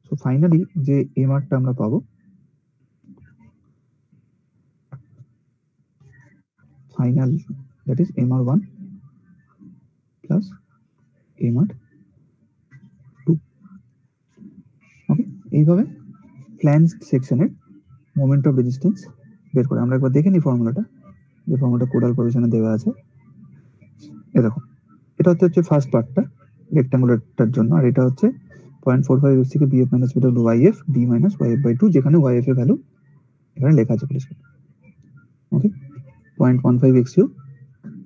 সো ফাইনালি যে এমআরটা আমরা পাবো, final that is mr1 plus mr2। ওকে, এইভাবে ফ্ল্যাঞ্জড সেকশনের মোমেন্ট অফ রেজিস্ট্যান্স বের করে আমরা একবার দেখে নিই ফর্মুলাটা, যে ফর্মুলাটা কোডাল প্রভিশনে দেওয়া আছে। এরকম, এটা হচ্ছে ফার্স্ট পার্টটা রেক্ট্যাঙ্গুলারটার জন্য, আর এটা হচ্ছে 0.45 fck বিএফ মাইনাস বিডব্লিউ y f d minus y f by two, যেখানে ওয়াইএফ এর ভ্যালু এখানে লেখা আছে প্লিজ। Okay, 0.15 xu,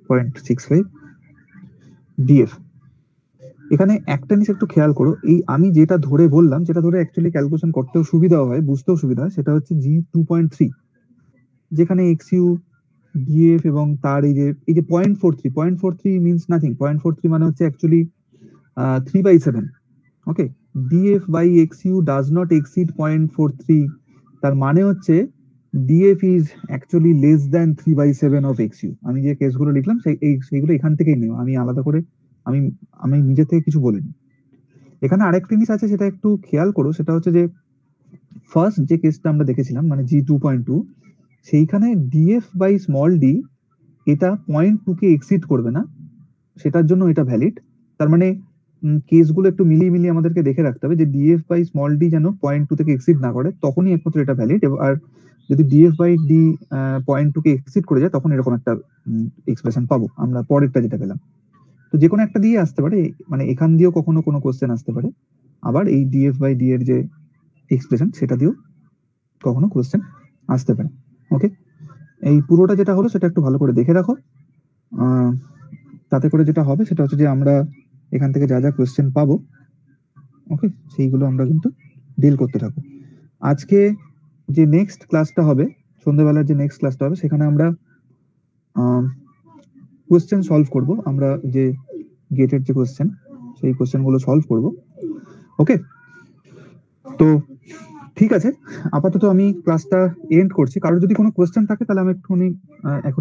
0.65 DF. এখানে একটা জিনিস একটু খেয়াল করো, এই আমি যেটা ধরে বললাম, যেটা ধরে অ্যাকচুয়ালি ক্যালকুলেশন করতেও সুবিধা হয়, বুঝতেও সুবিধা হয়, সেটা হচ্ছে জি 2.3, যেখানে xu, ডিএফ এবং তার এই যে 0.43 মিনস নাথিং। 0.43 মানে হচ্ছে actually 3/7। Okay, d f by x u does not exceed 0.43, তার মানে হচ্ছে d f is actually less than 3/7 of x u. আমি যে কেসগুলো লিখলাম সেইগুলো এখান থেকেই নেওয়া, আমি আলাদা করে আমি আমি নিজে থেকে কিছু বলিনি। এখানে আরেকটা জিনিস আছে, সেটা একটু খেয়াল করো, সেটা হচ্ছে যে ফার্স্ট যে কেসটা আমরা দেখেছিলাম মানে G2.2, সেইখানে ডিএফ বাই স্মল ডি এটা 0.2 কে এক্সিড করবে না, সেটার জন্য এটা ভ্যালিড। তার মানে কেসগুলো একটু মিলিয়ে মিলিয়ে আমাদেরকে দেখে রাখতে হবে যে ডিএফ বাই স্মল ডি যেন 0.2 থেকে এক্সিড না করে, তখনই একমাত্র এটা ভ্যালিড। আর যদি ডিএফ বাই ডি 0.2 কে এক্সিড করে যায় তখন এরকম একটা এক্সপ্রেশন পাবো আমরা, পরেরটা যেটা পেলাম। তো যে কোনো একটা দিয়ে আসতে পারে, মানে এখান দিয়েও কখনো কোনো কোশ্চেন আসতে পারে, আবার এই ডিএফ বাই ডি এর যে এক্সপ্রেশন সেটা দিয়েও কখনো কোশ্চেন আসতে পারে। ওকে, এই পুরোটা যেটা হলো সেটা একটু ভালো করে দেখে রাখো। তাতে করে যেটা হবে সেটা হচ্ছে যে আমরা এখান থেকে যা যা কোশ্চেন পাবো, ওকে, সেইগুলো আমরা কিন্তু ডিল করতে থাকবো। আজকে যে নেক্সট ক্লাসটা হবে, সন্ধ্যেবেলার যে নেক্সট ক্লাসটা হবে, সেখানে আমরা কোশ্চেন সলভ করব, আমরা যে গেটের যে কোশ্চেন সেই কোশ্চেনগুলো সলভ করব। ওকে, তো ঠিক আছে, আপাতত আমি ক্লাসটা এন্ড করছি। কারোর যদি কোনো কোশ্চেন থাকে তাহলে আমি একটুখানি এখন